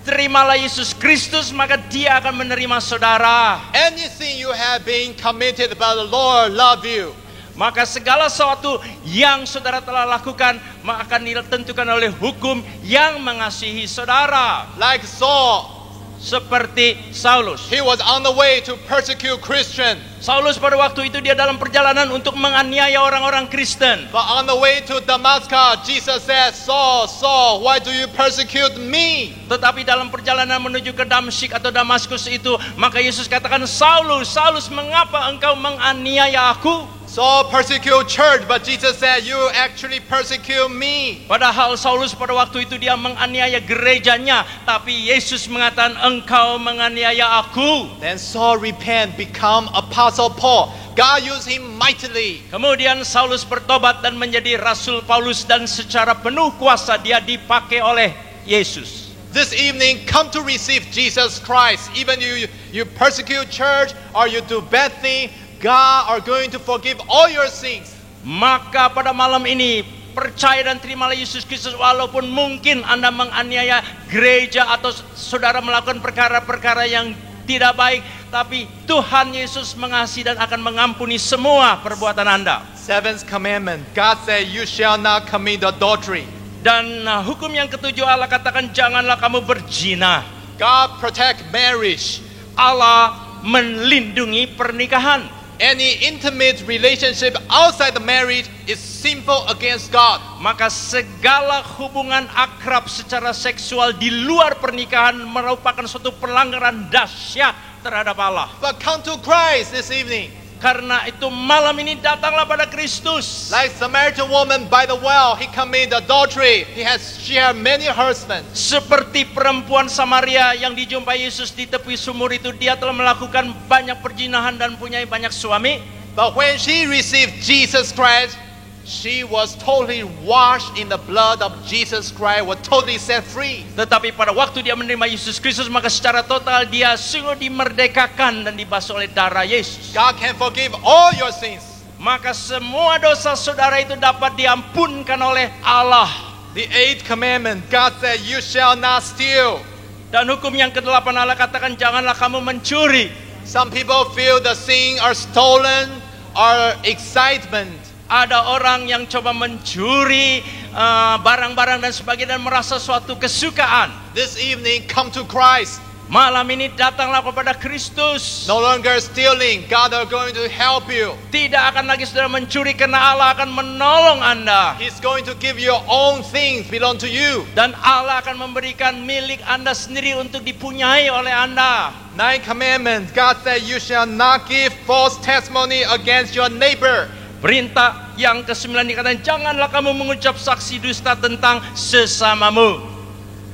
Speaker 3: terimalah Yesus Kristus, maka Dia akan menerima saudara.
Speaker 1: Anything you have been committed by the Lord love you.
Speaker 3: Maka segala sesuatu yang saudara telah lakukan maka akan ditentukan oleh hukum yang mengasihi saudara.
Speaker 1: Like Saul,
Speaker 3: Seperti Saulus.
Speaker 1: he was on the way to persecute Christians.
Speaker 3: Saulus pada waktu itu dia dalam perjalanan untuk menganiaya orang-orang Kristen.
Speaker 1: But on the way to Damascus, Jesus said, Saul, Saul, why do you persecute me?
Speaker 3: Tetapi dalam perjalanan menuju ke Damsyik atau Damaskus itu, maka Yesus katakan, Saulus, Saulus, mengapa engkau menganiaya aku?
Speaker 1: Saul persecute church, but Jesus said, you actually persecute me.
Speaker 3: Padahal Saulus pada waktu itu dia menganiaya gerejanya, tapi Yesus mengatakan, engkau menganiaya aku.
Speaker 1: Then Saul repent, become Apostle Paul. God used him mightily.
Speaker 3: Kemudian Saulus bertobat dan menjadi Rasul Paulus, dan secara penuh kuasa dia dipakai oleh Yesus.
Speaker 1: This evening, come to receive Jesus Christ. Even you persecute church or you do bad thing, God are going to forgive all your sins.
Speaker 3: Maka pada malam ini percaya dan terimalah Yesus Kristus, walaupun mungkin Anda menganiaya gereja atau saudara melakukan perkara-perkara yang tidak baik, tapi Tuhan Yesus mengasihi dan akan mengampuni semua perbuatan Anda.
Speaker 1: Seventh commandment, God said, you shall not commit adultery.
Speaker 3: Dan hukum yang ketujuh Allah katakan, janganlah kamu berzina.
Speaker 1: God protect marriage.
Speaker 3: Allah melindungi pernikahan.
Speaker 1: Any intimate relationship outside the marriage is sinful against God.
Speaker 3: Maka segala hubungan akrab secara seksual di luar pernikahan merupakan suatu pelanggaran dahsyat terhadap Allah.
Speaker 1: But come to Christ this evening.
Speaker 3: Karena itu malam ini datanglah pada Kristus.
Speaker 1: Like Samaritan woman by the well, he committed adultery. She had many husbands.
Speaker 3: Seperti perempuan Samaria yang dijumpai Yesus di tepi sumur itu, dia telah melakukan banyak perzinahan dan punya banyak suami.
Speaker 1: But when she received Jesus Christ, she was totally washed in the blood of Jesus Christ, was totally set free.
Speaker 3: Tetapi pada waktu dia menerima Yesus Kristus, maka secara total dia sungguh dimerdekakan dan dibasuh oleh darah Yesus.
Speaker 1: God can forgive all your sins.
Speaker 3: Maka semua dosa saudara itu dapat diampunkan oleh Allah.
Speaker 1: The eighth commandment, God said, you shall not steal.
Speaker 3: Dan hukum yang ke-8 Allah katakan, janganlah kamu mencuri.
Speaker 1: Some people feel the sin are stolen or excitement.
Speaker 3: Ada orang yang coba mencuri barang-barang dan sebagainya dan merasa suatu kesukaan.
Speaker 1: This evening, come to Christ.
Speaker 3: Malam ini datanglah kepada Kristus.
Speaker 1: No longer stealing. God are going to help you.
Speaker 3: Tidak akan lagi saudara mencuri, karena Allah akan menolong Anda.
Speaker 1: He's going to give your own things belong to you.
Speaker 3: Dan Allah akan memberikan milik Anda sendiri untuk dipunyai oleh Anda.
Speaker 1: 9 commandments. God said you shall not give false testimony against your neighbor.
Speaker 3: Perintah yang ke-9 dikatakan, janganlah kamu mengucap saksi dusta tentang sesamamu.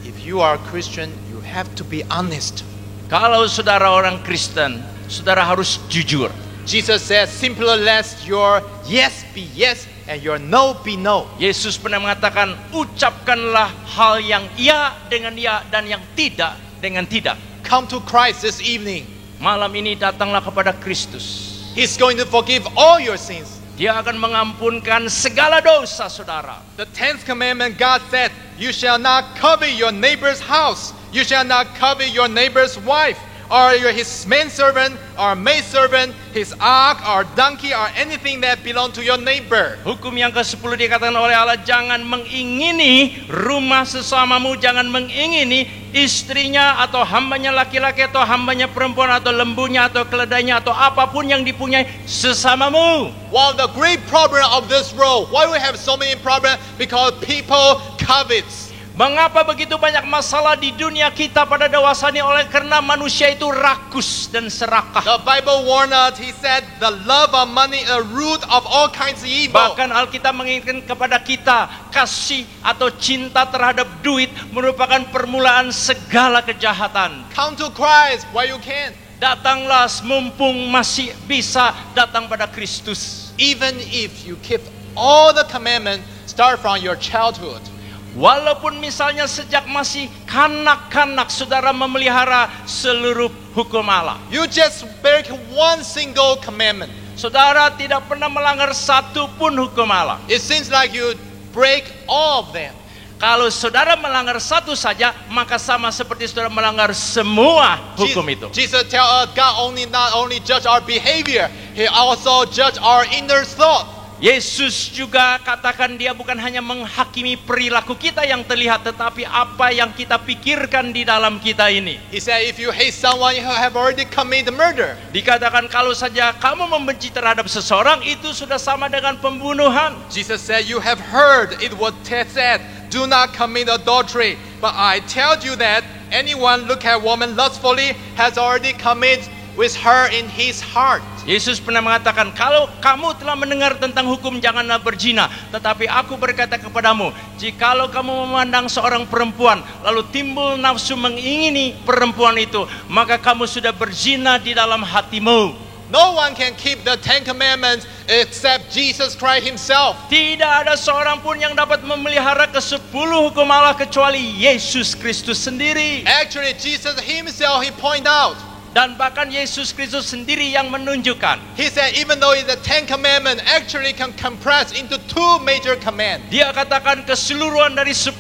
Speaker 1: If you are a Christian, you have to be honest.
Speaker 3: Kalau saudara orang Kristen, saudara harus jujur.
Speaker 1: Jesus said, simply let your yes be yes and your no be no.
Speaker 3: Yesus pernah mengatakan, ucapkanlah hal yang ya dengan ya dan yang tidak dengan tidak.
Speaker 1: Come to Christ this evening.
Speaker 3: Malam ini datanglah kepada Kristus.
Speaker 1: He's going to forgive all your sins.
Speaker 3: Dia akan mengampunkan segala dosa saudara.
Speaker 1: The 10th commandment, God said, you shall not covet your neighbor's house. You shall not covet your neighbor's wife, or his manservant, or maidservant, his ox, or donkey, or anything that belong to your neighbor.
Speaker 3: Hukum yang ke-10 dikatakan oleh Allah, jangan mengingini rumah sesamamu, jangan mengingini istrinya atau hambanya laki-laki atau hambanya perempuan atau lembunya atau keledainya atau apapun yang dipunyai sesamamu.
Speaker 1: Well, the great problem of this world, why we have so many problems? Because people covet.
Speaker 3: Mengapa begitu banyak masalah di dunia kita pada dewasa ini? Oleh karena manusia itu rakus dan serakah.
Speaker 1: The Bible warned us, he said, the love of money is the root of all kinds of evil.
Speaker 3: Bahkan Alkitab mengingatkan kepada kita, kasih atau cinta terhadap duit merupakan permulaan segala kejahatan.
Speaker 1: Come to Christ while you can.
Speaker 3: Datanglah mumpung masih bisa datang pada Kristus.
Speaker 1: Even if you keep all the commandments, start from your childhood.
Speaker 3: Walaupun misalnya sejak masih kanak-kanak saudara memelihara seluruh hukum Allah.
Speaker 1: You just break one single commandment.
Speaker 3: Saudara tidak pernah melanggar satu pun hukum Allah.
Speaker 1: It seems like you break all of them.
Speaker 3: Kalau saudara melanggar satu saja, maka sama seperti saudara melanggar semua hukum itu.
Speaker 1: Jesus tell us God not only judge our behavior, He also judge our inner thought.
Speaker 3: Yesus juga katakan dia bukan hanya menghakimi perilaku kita yang terlihat, tetapi apa yang kita pikirkan di dalam kita ini.
Speaker 1: He said if you hate someone, you have already committed murder.
Speaker 3: Dikatakan kalau saja kamu membenci terhadap seseorang, itu sudah sama dengan pembunuhan.
Speaker 1: Jesus said you have heard it was said, do not commit adultery. But I tell you that anyone look at woman lustfully has already committed with her in his heart.
Speaker 3: Yesus pernah mengatakan, kalau kamu telah mendengar tentang hukum janganlah berzina, tetapi aku berkata kepadamu, jikalau kamu memandang seorang perempuan lalu timbul nafsu mengingini perempuan itu, maka kamu sudah berzina di dalam hatimu.
Speaker 1: No one can keep the 10 commandments except Jesus Christ himself.
Speaker 3: Tidak ada seorang pun yang dapat memelihara ke-10 hukum Allah kecuali Yesus Kristus sendiri.
Speaker 1: Actually, Jesus himself, he point out.
Speaker 3: Dan bahkan Yesus Kristus sendiri yang menunjukkan.
Speaker 1: He said even though the 10 commandments actually can compress into 2 major commands.
Speaker 3: Dia katakan keseluruhan dari 10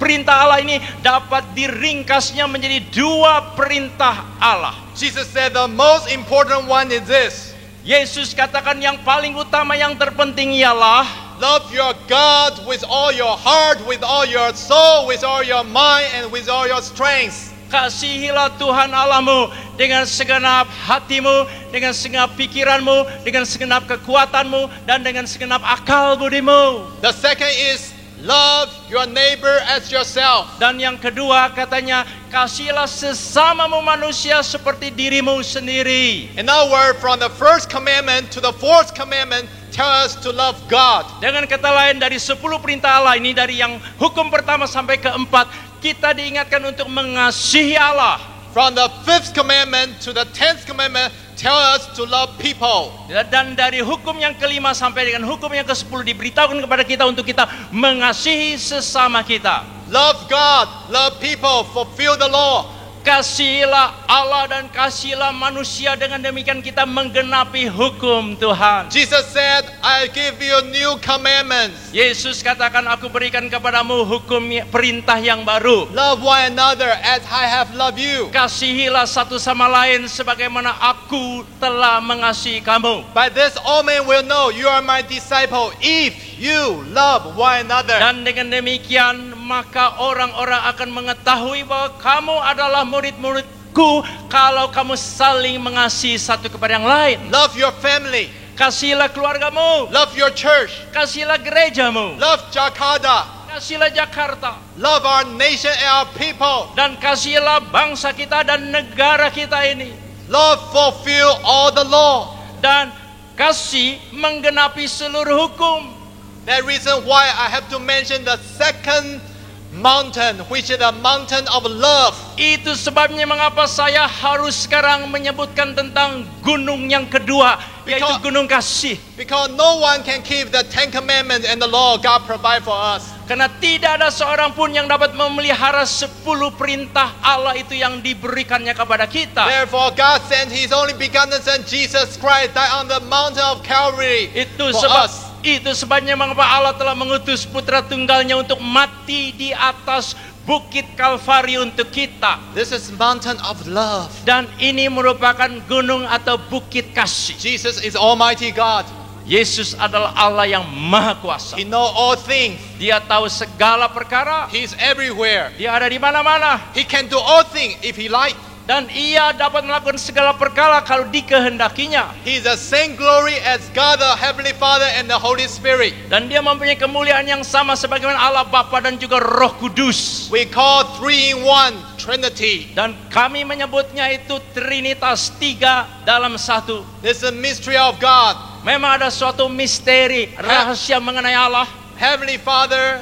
Speaker 3: perintah Allah ini dapat diringkasnya menjadi 2 perintah Allah.
Speaker 1: Jesus said the most important one is this.
Speaker 3: Yesus katakan yang paling utama, yang terpenting ialah
Speaker 1: love your God with all your heart, with all your soul, with all your mind, and with all your strength.
Speaker 3: Kasihilah Tuhan Allahmu dengan segenap hatimu, dengan segenap pikiranmu, dengan segenap kekuatanmu, dan dengan segenap akal budimu.
Speaker 1: The second is love your neighbor as yourself.
Speaker 3: Dan yang kedua katanya, kasihilah sesamamu manusia seperti dirimu sendiri.
Speaker 1: In other words, from the first commandment to the fourth commandment, tell us to love God.
Speaker 3: Dengan kata lain, dari 10 perintah Allah ini, dari yang hukum pertama sampai keempat, kita diingatkan untuk mengasihi Allah.
Speaker 1: From the 5th commandment to the 10th commandment, tell us to love people.
Speaker 3: Dan dari hukum yang kelima sampai dengan hukum yang ke-10 diberitahukan kepada kita untuk kita mengasihi sesama kita.
Speaker 1: Love God, love people, fulfill the law.
Speaker 3: Kasihilah Allah dan kasihilah manusia, dengan demikian kita menggenapi hukum Tuhan.
Speaker 1: Jesus said, I give you new commandments.
Speaker 3: Yesus katakan, aku berikan kepadamu hukum perintah yang baru.
Speaker 1: Love one another as I have loved you.
Speaker 3: Kasihilah satu sama lain sebagaimana aku telah mengasihi kamu.
Speaker 1: By this all men will know you are my disciple if you love one another.
Speaker 3: Dan dengan demikian maka orang-orang akan mengetahui bahwa kamu adalah murid-murid hidupku kalau kamu saling mengasihi satu kepada yang lain.
Speaker 1: Love your family.
Speaker 3: Kasihilah keluargamu,
Speaker 1: Love your church.
Speaker 3: kasihilah gerejamu,
Speaker 1: Love Jakarta.
Speaker 3: kasihilah Jakarta,
Speaker 1: Love our nation and our people.
Speaker 3: dan kasihilah bangsa kita dan negara kita ini.
Speaker 1: Love fulfill all the law.
Speaker 3: Dan kasih menggenapi seluruh hukum.
Speaker 1: That reason why I have to mention the second mountain, which is the mountain of love.
Speaker 3: Itu sebabnya mengapa saya harus sekarang menyebutkan tentang gunung yang kedua, yaitu
Speaker 1: Because-
Speaker 3: gunung kasih.
Speaker 1: Because no one can keep the 10 commandments and the law God provide for us.
Speaker 3: Karena tidak ada seorang pun yang dapat memelihara 10 perintah Allah itu yang diberikannya kepada kita.
Speaker 1: Therefore, God sent His only begotten Son, Jesus Christ, died on the mountain of Calvary
Speaker 3: Itu
Speaker 1: for
Speaker 3: sebab
Speaker 1: us.
Speaker 3: itu sebabnya mengapa Allah telah mengutus putra tunggalnya untuk mati di atas bukit Kalvari untuk kita.
Speaker 1: This is mountain of love.
Speaker 3: Dan ini merupakan gunung atau bukit kasih.
Speaker 1: Jesus is Almighty God.
Speaker 3: Yesus adalah Allah yang maha kuasa.
Speaker 1: He knows all things.
Speaker 3: Dia tahu segala perkara.
Speaker 1: He's everywhere.
Speaker 3: Dia ada di mana-mana.
Speaker 1: He can do all things if He likes.
Speaker 3: Dan ia dapat melakukan segala perkara kalau dikehendakinya.
Speaker 1: He's the same glory as God the Heavenly Father and the Holy Spirit.
Speaker 3: Dan dia mempunyai kemuliaan yang sama sebagaimana Allah Bapa dan juga Roh Kudus.
Speaker 1: We call 3-in-1 Trinity.
Speaker 3: Dan kami menyebutnya itu Trinitas, 3 dalam 1.
Speaker 1: This is a mystery of God.
Speaker 3: Memang ada suatu misteri, rahasia mengenai Allah.
Speaker 1: Heavenly Father,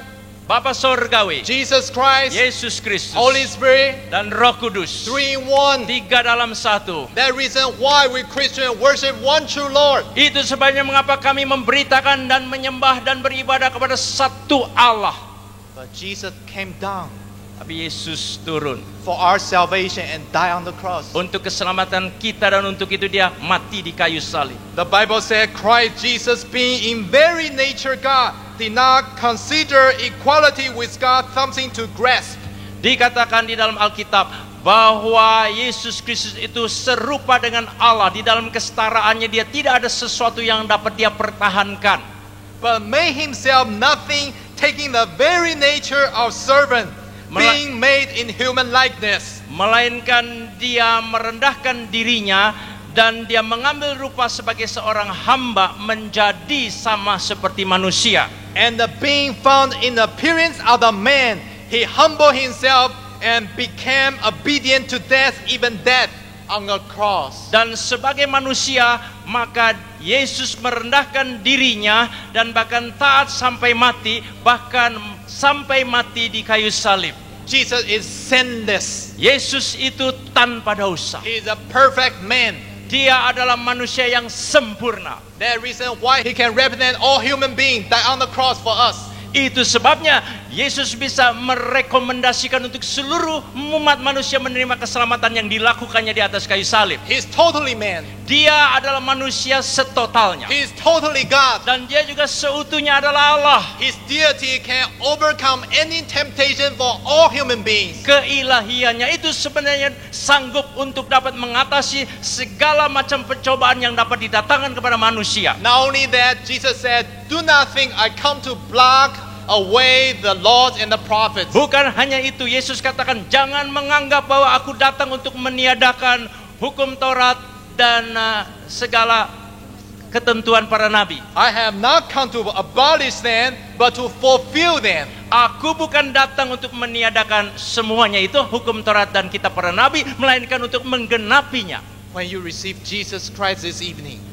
Speaker 3: Bapa Sorgawi,
Speaker 1: Jesus Christ,
Speaker 3: Yesus Kristus,
Speaker 1: Holy Spirit,
Speaker 3: dan Roh Kudus.
Speaker 1: 3-in-1.
Speaker 3: 3 dalam 1.
Speaker 1: That reason why we Christians worship one true Lord.
Speaker 3: Itu sebabnya mengapa kami memberitakan dan menyembah dan beribadah kepada satu Allah.
Speaker 1: But Jesus came down
Speaker 3: Tapi Yesus turun
Speaker 1: for our salvation and died on the cross.
Speaker 3: untuk keselamatan kita, dan untuk itu dia mati di kayu salib.
Speaker 1: The Bible said Christ Jesus, being in very nature God, did not consider equality with God something to grasp.
Speaker 3: Dikatakan di dalam Alkitab bahwa Yesus Kristus itu serupa dengan Allah. Di dalam kesetaraannya dia tidak ada sesuatu yang dapat dia pertahankan.
Speaker 1: But made himself nothing, taking the very nature of servant, being made in human likeness.
Speaker 3: Melainkan dia merendahkan dirinya dan dia mengambil rupa sebagai seorang hamba, menjadi sama seperti manusia.
Speaker 1: And the being found in the appearance of the man, he humbled himself and became obedient to death, even death on the cross.
Speaker 3: Dan sebagai manusia, maka Yesus merendahkan dirinya dan bahkan taat sampai mati, bahkan sampai mati di kayu salib.
Speaker 1: Jesus is sinless.
Speaker 3: Yesus itu tanpa dosa.
Speaker 1: He is a perfect man.
Speaker 3: Dia adalah manusia yang sempurna.
Speaker 1: That reason why he can represent all human beings die on the cross for us.
Speaker 3: Itu sebabnya Yesus bisa merekomendasikan untuk seluruh umat manusia menerima keselamatan yang dilakukannya di atas kayu salib.
Speaker 1: He's totally man.
Speaker 3: Dia adalah manusia setotalnya.
Speaker 1: He's totally God.
Speaker 3: Dan dia juga seutuhnya adalah Allah.
Speaker 1: His deity can overcome any temptation for all human beings.
Speaker 3: Keilahiannya itu sebenarnya sanggup untuk dapat mengatasi segala macam pencobaan yang dapat didatangkan kepada manusia.
Speaker 1: Not only that, Jesus said, "Do not think I come to block away the laws and the prophets."
Speaker 3: Bukan hanya itu, Yesus katakan, jangan menganggap bahwa aku datang untuk meniadakan hukum Taurat dan segala ketentuan para nabi.
Speaker 1: I have not come to abolish them, but to fulfill them.
Speaker 3: Aku bukan datang untuk meniadakan semuanya itu, hukum Taurat dan kitab para nabi, melainkan untuk menggenapinya.
Speaker 1: When you receive Jesus Christ this evening,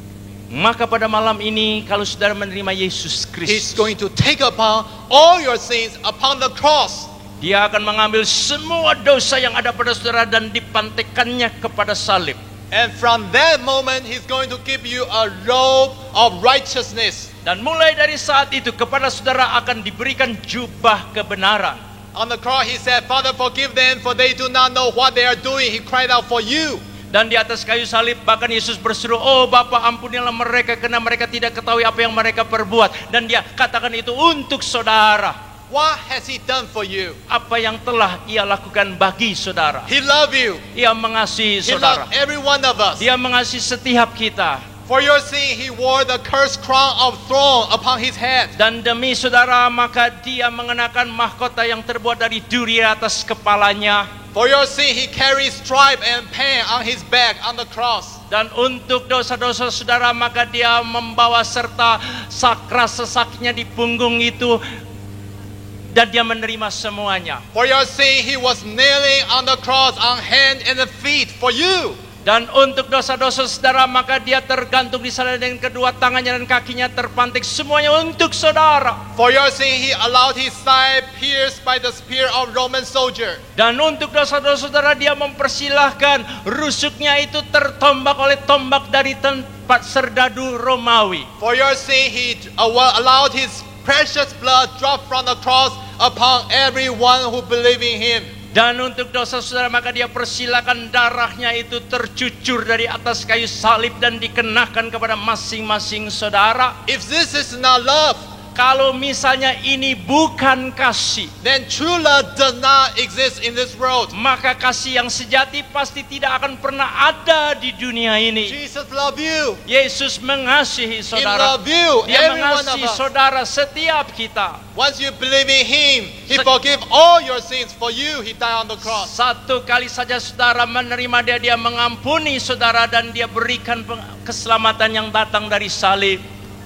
Speaker 3: Maka pada malam ini, kalau saudara menerima Yesus
Speaker 1: He's
Speaker 3: Kristus,
Speaker 1: going to take upon all your sins upon the cross.
Speaker 3: Dia akan mengambil semua dosa yang ada pada saudara dan dipantekannya kepada salib.
Speaker 1: And from that moment, He's going to give you a robe of righteousness.
Speaker 3: Dan mulai dari saat itu kepada saudara akan diberikan jubah kebenaran.
Speaker 1: On the cross, He said, "Father, forgive them, for they do not know what they are doing." He cried out for you.
Speaker 3: Dan di atas kayu salib bahkan Yesus berseru, "Oh Bapa, ampunilah mereka karena mereka tidak ketahui apa yang mereka perbuat." Dan dia katakan itu untuk saudara.
Speaker 1: What has He done for you?
Speaker 3: Apa yang telah ia lakukan bagi saudara.
Speaker 1: He loved you.
Speaker 3: Ia mengasihi
Speaker 1: He
Speaker 3: saudara.
Speaker 1: loved every one of us.
Speaker 3: Dia mengasihi setiap kita.
Speaker 1: For your sin, He wore the cursed crown of thorn upon His head.
Speaker 3: Dan demi saudara, maka dia mengenakan mahkota yang terbuat dari duri atas kepalanya.
Speaker 1: For your sin, he carried stripe and pain on his back on the cross.
Speaker 3: Dan untuk dosa-dosa saudara, maka dia membawa serta sakra sesaknya di punggung itu. Dan dia menerima semuanya.
Speaker 1: For your sin, he was nailing on the cross on hand and feet for you.
Speaker 3: Dan untuk dosa-dosa saudara, maka dia tergantung di sana dengan kedua tangannya dan kakinya terpantik, semuanya untuk saudara.
Speaker 1: For your sin, he allowed his side pierced by the spear of Roman soldier.
Speaker 3: Dan untuk dosa-dosa saudara, dia mempersilahkan rusuknya itu tertombak oleh tombak dari tempat serdadu Romawi.
Speaker 1: For your sin, he allowed his precious blood drop from the cross upon everyone who believe in him.
Speaker 3: Dan untuk dosa saudara, maka dia persilakan darahnya itu tercucur dari atas kayu salib dan dikenakan kepada masing-masing saudara.
Speaker 1: If this is not love,
Speaker 3: kalau misalnya ini bukan kasih,
Speaker 1: then true love does not exist in this world.
Speaker 3: maka kasih yang sejati pasti tidak akan pernah ada di dunia ini.
Speaker 1: Jesus love you.
Speaker 3: Yesus mengasihi
Speaker 1: He
Speaker 3: saudara.
Speaker 1: love you,
Speaker 3: Dia
Speaker 1: every one of
Speaker 3: mengasihi
Speaker 1: us.
Speaker 3: saudara setiap kita.
Speaker 1: Once you believe in him, he forgive all your sins for you. He died on the cross.
Speaker 3: Satu kali saja saudara menerima dia, dia mengampuni saudara dan dia berikan keselamatan yang datang dari salib.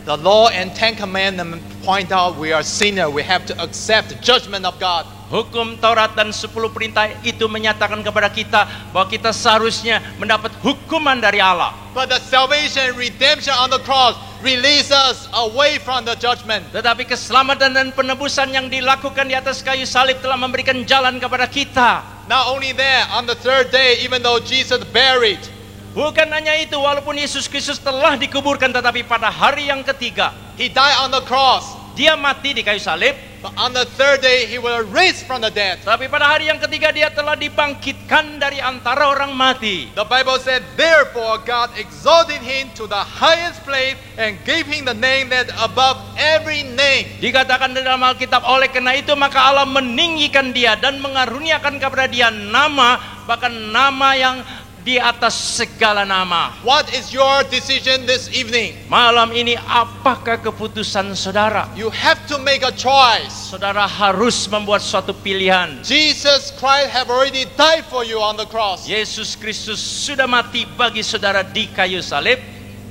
Speaker 1: The law and 10 commandments point out we are sinner. We have to accept the judgment of God.
Speaker 3: Hukum Taurat dan 10 perintah itu menyatakan kepada kita bahwa kita seharusnya mendapat hukuman dari Allah.
Speaker 1: But the salvation and redemption on the cross release us away from the judgment.
Speaker 3: Tetapi keselamatan dan penebusan yang dilakukan di atas kayu salib telah memberikan jalan kepada kita.
Speaker 1: Not only that, on the third day, even though Jesus buried,
Speaker 3: Bukan hanya itu, walaupun Yesus Kristus telah dikuburkan, tetapi pada hari yang ketiga
Speaker 1: he died on the cross.
Speaker 3: dia mati di kayu salib.
Speaker 1: But on the third day, he will raise from the dead.
Speaker 3: Tapi pada hari yang ketiga dia telah dibangkitkan dari antara orang mati.
Speaker 1: The Bible said, therefore God exalted him to the highest place and gave him the name that above every name.
Speaker 3: Dikatakan di dalam Alkitab, oleh karena itu maka Allah meninggikan dia dan mengaruniakan kepada dia nama, bahkan nama yang di atas segala nama.
Speaker 1: What is your decision this evening?
Speaker 3: Malam ini apakah keputusan saudara?
Speaker 1: You have to make a choice.
Speaker 3: Saudara harus membuat suatu pilihan.
Speaker 1: Jesus Christ have already died for you on the cross.
Speaker 3: Yesus Kristus sudah mati bagi saudara di kayu salib.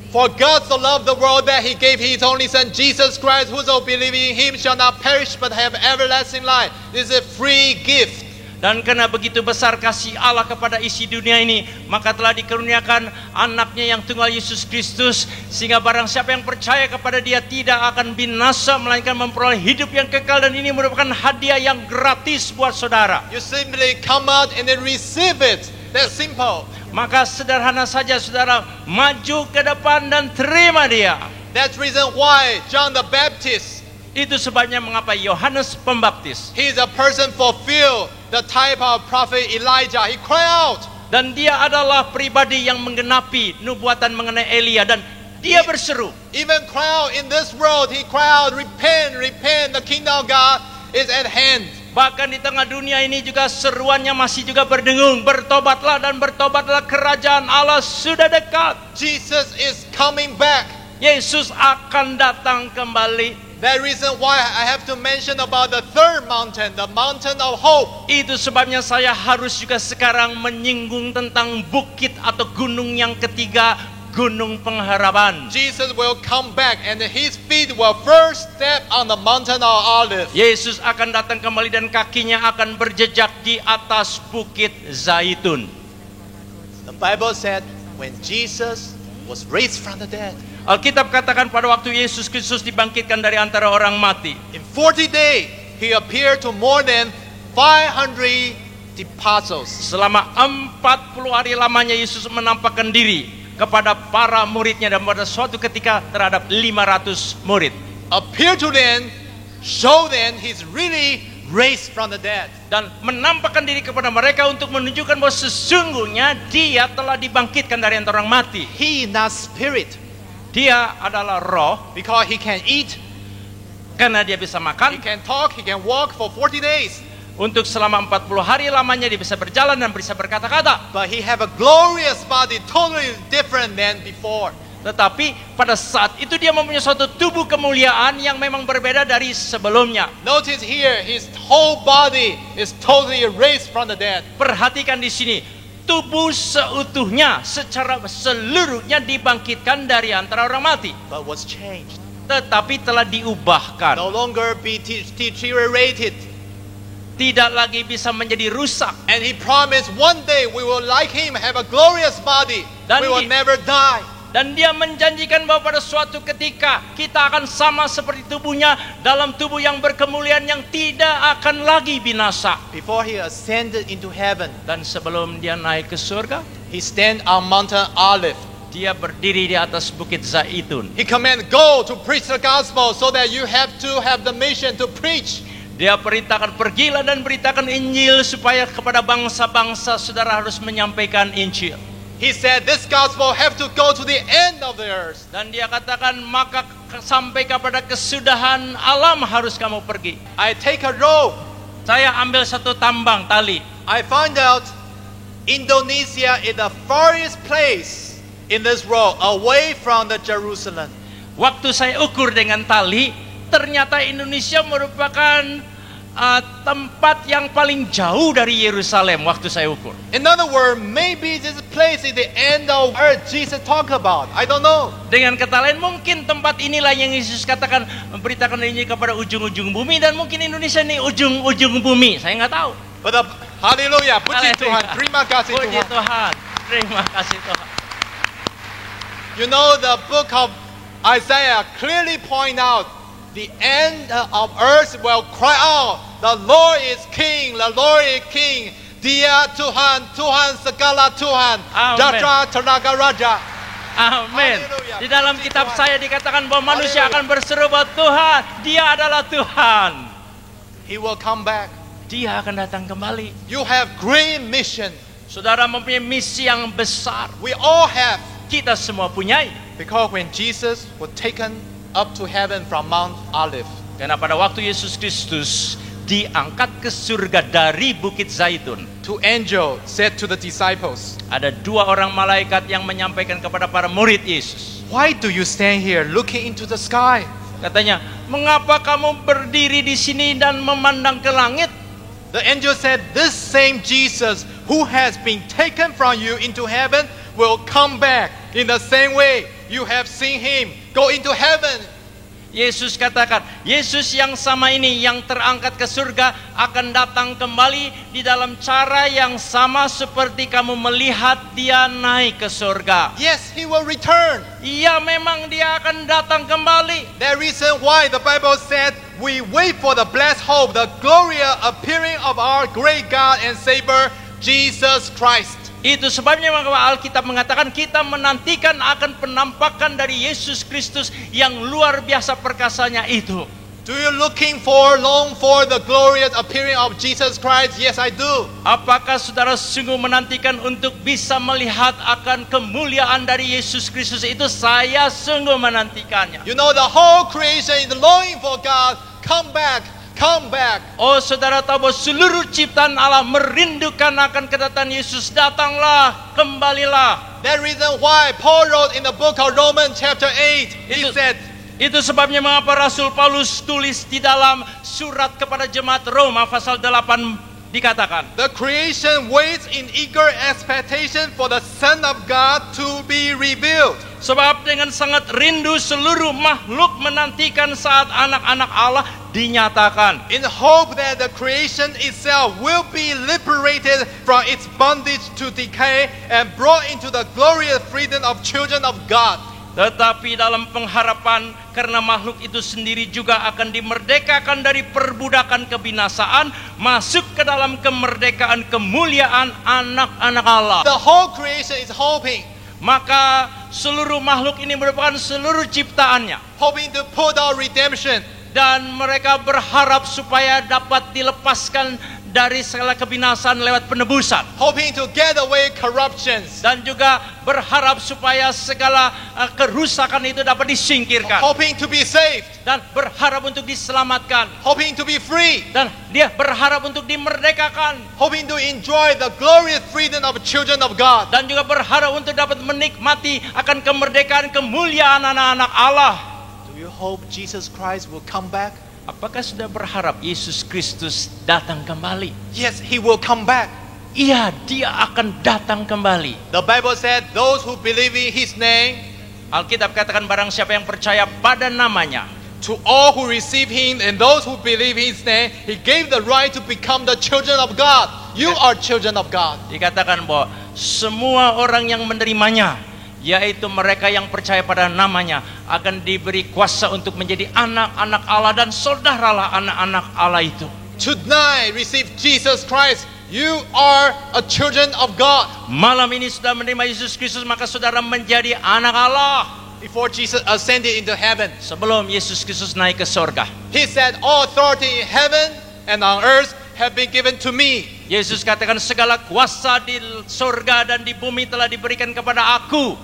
Speaker 1: For God so loved the world that he gave his only son Jesus Christ, whoso believe in him shall not perish but have everlasting life. This is a free gift.
Speaker 3: Dan karena begitu besar kasih Allah kepada isi dunia ini, maka telah dikaruniakan anaknya yang tunggal Yesus Kristus, sehingga barang siapa yang percaya kepada dia tidak akan binasa, melainkan memperoleh hidup yang kekal. Dan ini merupakan hadiah yang gratis buat saudara.
Speaker 1: You simply come out and then receive it. That's simple.
Speaker 3: Maka sederhana saja saudara, maju ke depan dan terima dia.
Speaker 1: That's reason why John the Baptist,
Speaker 3: Itu sebabnya mengapa Yohanes Pembaptis,
Speaker 1: he is a person fulfill the type of prophet Elijah. He cried out.
Speaker 3: dan dia adalah pribadi yang menggenapi nubuatan mengenai Elia, dan dia berseru.
Speaker 1: Even cry out in this world, he cried out, repent, repent, the kingdom of God is at hand.
Speaker 3: Bahkan di tengah dunia ini juga seruannya masih juga berdengung, bertobatlah dan bertobatlah, kerajaan Allah sudah dekat.
Speaker 1: Jesus is coming back.
Speaker 3: Yesus akan datang kembali.
Speaker 1: That reason why I have to mention about the third mountain, the mountain of hope.
Speaker 3: Itu sebabnya saya harus juga sekarang menyinggung tentang bukit atau gunung yang ketiga, gunung pengharapan.
Speaker 1: Jesus will come back and his feet will first step on the mountain of olive.
Speaker 3: Yesus akan datang kembali dan kakinya akan berjejak di atas bukit Zaitun.
Speaker 1: The Bible said when Jesus was raised from the dead,
Speaker 3: Alkitab katakan pada waktu Yesus Kristus dibangkitkan dari antara orang mati,
Speaker 1: in 40 days he appeared to more than 500 apostles.
Speaker 3: selama 40 hari lamanya Yesus menampakkan diri kepada para muridnya, dan pada suatu ketika terhadap 500 murid.
Speaker 1: Appear to them, show them he's really raised from the dead.
Speaker 3: Dan menampakkan diri kepada mereka untuk menunjukkan bahwa sesungguhnya dia telah dibangkitkan dari antara orang mati.
Speaker 1: He not spirit,
Speaker 3: Dia adalah roh,
Speaker 1: because he can eat,
Speaker 3: karena dia bisa
Speaker 1: he
Speaker 3: makan.
Speaker 1: can talk, he can walk for 40 days.
Speaker 3: Untuk selama 40 hari lamanya dia bisa berjalan dan bisa berkata-kata.
Speaker 1: But he have a glorious body, totally different than before.
Speaker 3: Tetapi pada saat itu dia mempunyai suatu tubuh kemuliaan yang memang berbeda dari sebelumnya.
Speaker 1: Notice here, his whole body is totally raised from the dead.
Speaker 3: Perhatikan di sini, tubuh seutuhnya secara seluruhnya dibangkitkan dari antara orang mati,
Speaker 1: But was changed.
Speaker 3: tetapi telah diubahkan.
Speaker 1: No longer be deteriorated.
Speaker 3: Tidak lagi bisa menjadi rusak.
Speaker 1: And he promised one day we will like him, have a glorious body.
Speaker 3: Dan
Speaker 1: We will
Speaker 3: di-
Speaker 1: never die.
Speaker 3: Dan dia menjanjikan bahwa pada suatu ketika kita akan sama seperti tubuhnya dalam tubuh yang berkemuliaan yang tidak akan lagi binasa.
Speaker 1: Before he ascended into heaven,
Speaker 3: Dan sebelum dia naik ke surga,
Speaker 1: he stand on Mountain Olive.
Speaker 3: dia berdiri di atas bukit Zaitun.
Speaker 1: He command, go to preach the gospel, so that you have to have the mission to preach.
Speaker 3: Dia perintahkan, pergilah dan beritakan Injil supaya kepada bangsa-bangsa saudara harus menyampaikan Injil.
Speaker 1: He said this gospel have to go to the end of the earth.
Speaker 3: Dan dia katakan, maka sampai kepada kesudahan alam harus kamu pergi.
Speaker 1: I take a rope.
Speaker 3: Saya ambil satu tambang tali.
Speaker 1: I find out Indonesia is the farthest place in this world away from the Jerusalem.
Speaker 3: Waktu saya ukur dengan tali, ternyata Indonesia merupakan tempat yang paling jauh dari Yerusalem waktu saya ukur.
Speaker 1: In other words, maybe this place is the end of earth Jesus talked about. I don't know.
Speaker 3: Dengan kata lain, mungkin tempat inilah yang Yesus katakan memberitakan ini kepada ujung-ujung bumi, dan mungkin Indonesia ini ujung-ujung bumi. Saya nggak tahu.
Speaker 1: But hallelujah, puji Tuhan, terima kasih
Speaker 3: Puji
Speaker 1: Tuhan.
Speaker 3: Tuhan, terima kasih Tuhan.
Speaker 1: You know, the book of Isaiah clearly point out the end of earth will cry out, the Lord is King, the Lord is King. Dia Tuhan, Tuhan segala Tuhan.
Speaker 3: Amen.
Speaker 1: Jatra tenaga raja.
Speaker 3: Amin.
Speaker 1: Haleluya.
Speaker 3: Di dalam
Speaker 1: Puji
Speaker 3: kitab
Speaker 1: Tuhan.
Speaker 3: saya dikatakan bahwa manusia
Speaker 1: Haleluya.
Speaker 3: akan berseru bahwa Tuhan, Dia adalah Tuhan.
Speaker 1: He will come back.
Speaker 3: Dia akan datang kembali.
Speaker 1: You have great mission.
Speaker 3: Saudara mempunyai misi yang besar.
Speaker 1: We all have.
Speaker 3: Kita semua punyai.
Speaker 1: Because when Jesus was taken up to heaven from Mount Olive,
Speaker 3: Karena pada waktu Yesus Kristus diangkat ke surga dari Bukit Zaitun,
Speaker 1: two angels said to the disciples,
Speaker 3: ada dua orang malaikat yang menyampaikan kepada para murid Yesus.
Speaker 1: why do you stand here looking into the sky?
Speaker 3: Katanya, mengapa kamu berdiri di sini dan memandang ke langit?
Speaker 1: The angel said, this same Jesus who has been taken from you into heaven will come back in the same way you have seen him go into heaven.
Speaker 3: Yesus katakan, Yesus yang sama ini yang terangkat ke surga akan datang kembali di dalam cara yang sama seperti kamu melihat dia naik ke surga.
Speaker 1: Yes, he will return.
Speaker 3: Iya, memang dia akan datang kembali.
Speaker 1: The reason why the Bible said we wait for the blessed hope, the glorious appearing of our great God and Savior, Jesus Christ.
Speaker 3: Itu sebabnya maka Alkitab mengatakan kita menantikan akan penampakan dari Yesus Kristus yang luar biasa perkasanya itu.
Speaker 1: Do you long for the glorious appearing of Jesus Christ? Yes, I do.
Speaker 3: Apakah saudara sungguh menantikan untuk bisa melihat akan kemuliaan dari Yesus Kristus itu? Saya sungguh menantikannya.
Speaker 1: You know, the whole creation is longing for God. Come back, come back.
Speaker 3: Oh, saudara tahu bahwa seluruh ciptaan Allah merindukan akan kedatangan Yesus. Datanglah, kembalilah.
Speaker 1: That reason why Paul wrote in the book of Romans chapter 8, he
Speaker 3: Itu-
Speaker 1: said,
Speaker 3: Itu sebabnya mengapa Rasul Paulus tulis di dalam surat kepada jemaat Roma pasal 8 dikatakan,
Speaker 1: the creation waits in eager expectation for the Son of God to be revealed.
Speaker 3: sebab dengan sangat rindu seluruh makhluk menantikan saat anak-anak Allah dinyatakan.
Speaker 1: In hope that the creation itself will be liberated from its bondage to decay and brought into the glorious freedom of children of God.
Speaker 3: Tetapi dalam pengharapan karena makhluk itu sendiri juga akan dimerdekakan dari perbudakan kebinasaan, masuk ke dalam kemerdekaan kemuliaan anak-anak Allah.
Speaker 1: The whole creation is hoping,
Speaker 3: Maka seluruh makhluk ini merupakan seluruh ciptaannya,
Speaker 1: hoping to put out redemption.
Speaker 3: dan mereka berharap supaya dapat dilepaskan dari segala kebinasaan lewat penebusan,
Speaker 1: Hoping to get away corruptions.
Speaker 3: dan juga berharap supaya segala kerusakan itu dapat disingkirkan,
Speaker 1: Hoping to be saved.
Speaker 3: dan berharap untuk diselamatkan,
Speaker 1: Hoping to be free.
Speaker 3: dan dia berharap untuk dimerdekakan,
Speaker 1: Hoping to enjoy the glorious freedom of children of God.
Speaker 3: Dan juga berharap untuk dapat menikmati akan kemerdekaan kemuliaan anak-anak Allah.
Speaker 1: Do you hope Jesus Christ will come back?
Speaker 3: Apakah sudah berharap Yesus Kristus datang kembali?
Speaker 1: Yes, He will come back.
Speaker 3: Iya, dia akan datang kembali.
Speaker 1: The Bible said, those who believe in His name,
Speaker 3: Alkitab katakan barang siapa yang percaya pada namanya,
Speaker 1: to all who receive Him and those who believe in His name, He gave the right to become the children of God. You are children of God.
Speaker 3: dikatakan bahwa semua orang yang menerimanya, yaitu mereka yang percaya pada namanya, akan diberi kuasa untuk menjadi anak-anak Allah dan saudaralah anak-anak Allah itu.
Speaker 1: Tonight, receive Jesus Christ. You are a children of God.
Speaker 3: Malam ini sudah menerima Yesus Kristus, maka saudara menjadi anak Allah.
Speaker 1: Before Jesus ascended into heaven,
Speaker 3: Sebelum Yesus Kristus naik ke sorga,
Speaker 1: He said, all authority in heaven and on earth have been given to me.
Speaker 3: Yesus katakan segala kuasa di sorga dan di bumi telah diberikan kepada aku.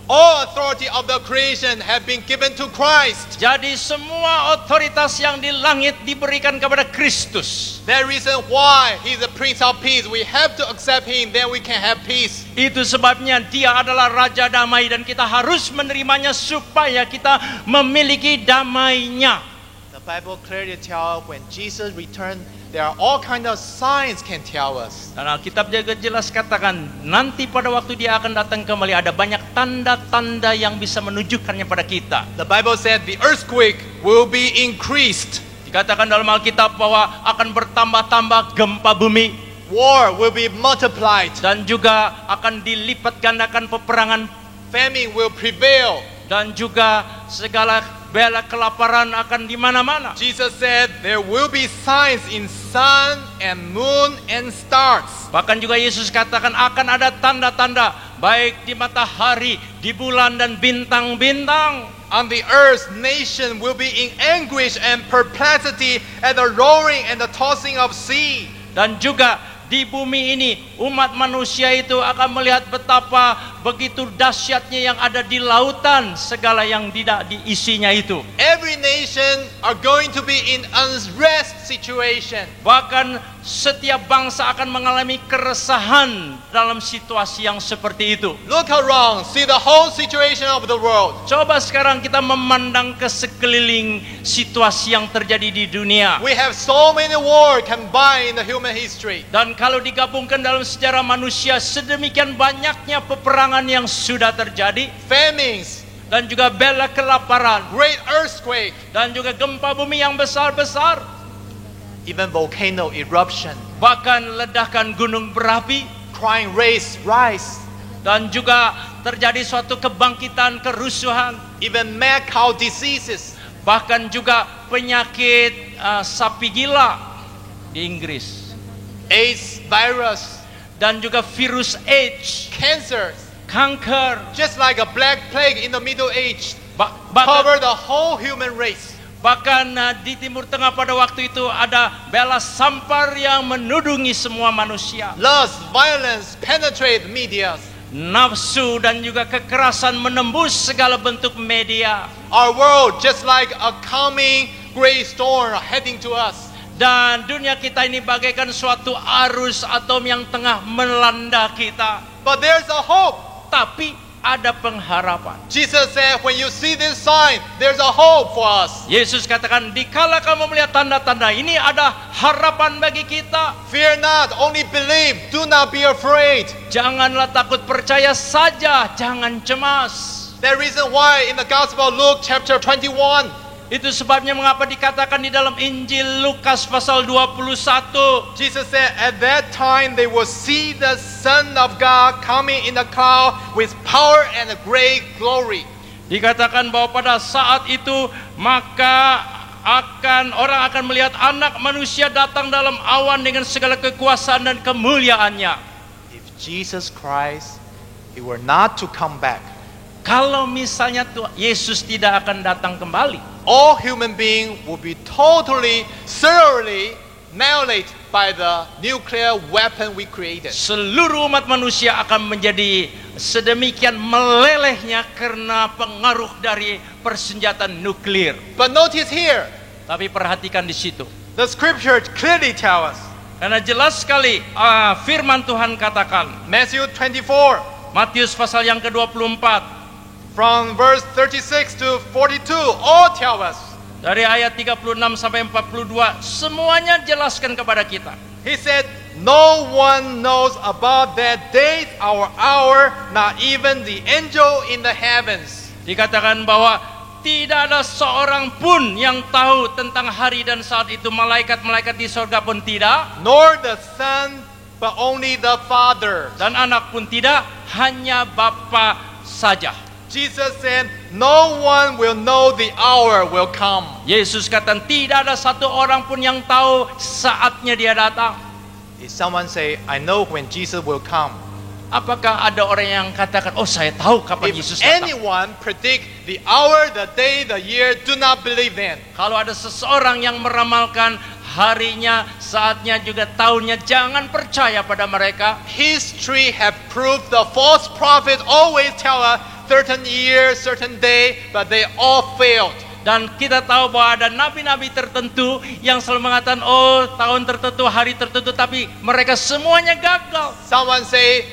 Speaker 1: All authority of the creation have been given to Christ.
Speaker 3: Jadi semua otoritas yang di langit diberikan kepada Kristus.
Speaker 1: That reason why He's the Prince of Peace. We have to accept Him, then we can have peace.
Speaker 3: Itu sebabnya dia adalah Raja Damai dan kita harus menerimanya supaya kita memiliki damainya.
Speaker 1: The Bible clearly tells when Jesus returned, there are all kinds of signs can tell us.
Speaker 3: Dan Alkitab juga jelas katakan nanti pada waktu dia akan datang kembali ada banyak tanda-tanda yang bisa menunjukkannya pada kita.
Speaker 1: The Bible said the earthquake will be increased.
Speaker 3: Dikatakan dalam Alkitab bahwa akan bertambah-tambah gempa bumi
Speaker 1: War will be multiplied.
Speaker 3: dan juga akan dilipat gandakan peperangan
Speaker 1: Famine will prevail.
Speaker 3: dan juga segala bela kelaparan akan di mana-mana.
Speaker 1: Jesus said there will be signs in sun and moon and stars.
Speaker 3: Bahkan juga Yesus katakan akan ada tanda-tanda baik di matahari, di bulan dan bintang-bintang.
Speaker 1: On the earth, nation will be in anguish and perplexity at the roaring and the tossing of sea.
Speaker 3: Dan juga di bumi ini umat manusia itu akan melihat betapa begitu dahsyatnya yang ada di lautan, segala yang tidak diisinya itu.
Speaker 1: Every nation are going to be in unrest situation.
Speaker 3: Bahkan setiap bangsa akan mengalami keresahan dalam situasi yang seperti itu.
Speaker 1: Look around, see the whole situation of the world.
Speaker 3: Coba sekarang kita memandang ke sekeliling situasi yang terjadi di dunia.
Speaker 1: We have so many wars combined in the human history.
Speaker 3: Dan kalau digabungkan dalam sejarah manusia, sedemikian banyaknya peperangan yang sudah terjadi,
Speaker 1: Famines,
Speaker 3: dan juga bela kelaparan,
Speaker 1: great earthquake,
Speaker 3: dan juga gempa bumi yang besar-besar,
Speaker 1: even volcano eruption,
Speaker 3: bahkan ledakan gunung berapi,
Speaker 1: crime rates rise,
Speaker 3: dan juga terjadi suatu kebangkitan kerusuhan,
Speaker 1: even mad cow diseases,
Speaker 3: bahkan juga penyakit sapi gila di Inggris,
Speaker 1: AIDS virus,
Speaker 3: dan juga virus AIDS,
Speaker 1: cancer,
Speaker 3: kanker,
Speaker 1: just like a black plague in the Middle Age,
Speaker 3: bahkan
Speaker 1: cover the whole human race.
Speaker 3: di Timur Tengah pada waktu itu ada bala sampar yang menudungi semua manusia.
Speaker 1: Lust, violence penetrate media.
Speaker 3: Nafsu dan juga kekerasan menembus segala bentuk media.
Speaker 1: Our world just like a coming great storm heading to us.
Speaker 3: Dan dunia kita ini bagaikan suatu arus atom yang tengah melanda kita.
Speaker 1: But there's a hope.
Speaker 3: Tapi ada pengharapan.
Speaker 1: Jesus said, when you see this sign, there's a hope for us.
Speaker 3: Yesus katakan, dikala kamu melihat tanda-tanda ini ada harapan bagi kita.
Speaker 1: Fear not, only believe. Do not be afraid.
Speaker 3: Janganlah takut, percaya saja, jangan cemas.
Speaker 1: The reason why in the Gospel of Luke chapter 21,
Speaker 3: Itu sebabnya mengapa dikatakan di dalam Injil Lukas pasal 21.
Speaker 1: Jesus said, at that time they will see the Son of God coming in the cloud with power and a great glory.
Speaker 3: Dikatakan bahwa pada saat itu maka orang akan melihat anak manusia datang dalam awan dengan segala kekuasaan dan kemuliaannya.
Speaker 1: If Jesus Christ, He were not to come back,
Speaker 3: Kalau misalnya Yesus tidak akan datang kembali,
Speaker 1: all human beings will be totally, thoroughly annihilated by the nuclear weapon we created.
Speaker 3: seluruh umat manusia akan menjadi sedemikian melelehnya karena pengaruh dari persenjataan nuklir.
Speaker 1: But notice here,
Speaker 3: Tapi perhatikan di situ.
Speaker 1: the scripture clearly tells us,
Speaker 3: Karena jelas sekali firman Tuhan katakan,
Speaker 1: Matthew 24,
Speaker 3: Matius pasal yang ke-24
Speaker 1: from verse 36 to 42, all tell us.
Speaker 3: dari ayat 36 sampai 42 semuanya jelaskan kepada kita.
Speaker 1: He said, no one knows about that day or hour, not even the angel in the heavens.
Speaker 3: Dikatakan bahwa tidak ada seorang pun yang tahu tentang hari dan saat itu, malaikat-malaikat di surga pun tidak,
Speaker 1: Nor the Son, but only the Father.
Speaker 3: dan anak pun tidak, hanya Bapa saja.
Speaker 1: Jesus said, no one will know the hour will come.
Speaker 3: Yesus kata tidak ada satu orang pun yang tahu saatnya dia datang.
Speaker 1: If someone say, I know when Jesus will come.
Speaker 3: Apakah ada orang yang katakan, oh saya tahu kapan
Speaker 1: If
Speaker 3: Yesus datang?
Speaker 1: anyone predict the hour, the day, the year, do not believe them.
Speaker 3: Kalau ada seseorang yang meramalkan harinya, saatnya, juga tahunnya, jangan percaya pada mereka.
Speaker 1: History have proved the false prophet always tell a certain year, certain day, but they all failed.
Speaker 3: Dan kita tahu bahwa ada nabi-nabi tertentu yang selalu mengatakan, oh tahun tertentu, hari tertentu, tapi mereka semuanya gagal.
Speaker 1: Someone say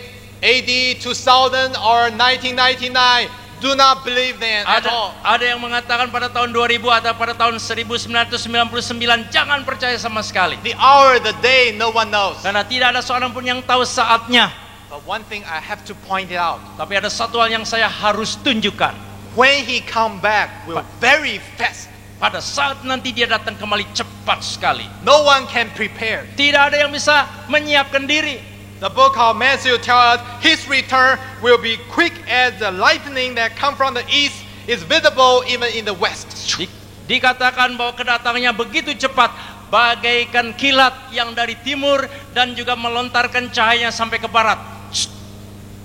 Speaker 1: AD 2000 or 1999, do not believe them at all.
Speaker 3: Ada yang mengatakan pada tahun 2000 atau pada tahun 1999, jangan percaya sama sekali.
Speaker 1: The hour, the day, no one knows.
Speaker 3: Karena tidak ada seorang pun yang tahu saatnya.
Speaker 1: But one thing I have to point it out.
Speaker 3: Tapi ada satu hal yang saya harus tunjukkan.
Speaker 1: When he come back, will very fast.
Speaker 3: Pada saat nanti dia datang kembali cepat sekali.
Speaker 1: No one can prepare.
Speaker 3: Tidak ada yang bisa menyiapkan diri.
Speaker 1: The book of Matthew tells us his return will be quick as the lightning that come from the east is visible even in the west.
Speaker 3: Dikatakan bahwa kedatangannya begitu cepat, bagaikan kilat yang dari timur dan juga melontarkan cahayanya sampai ke barat.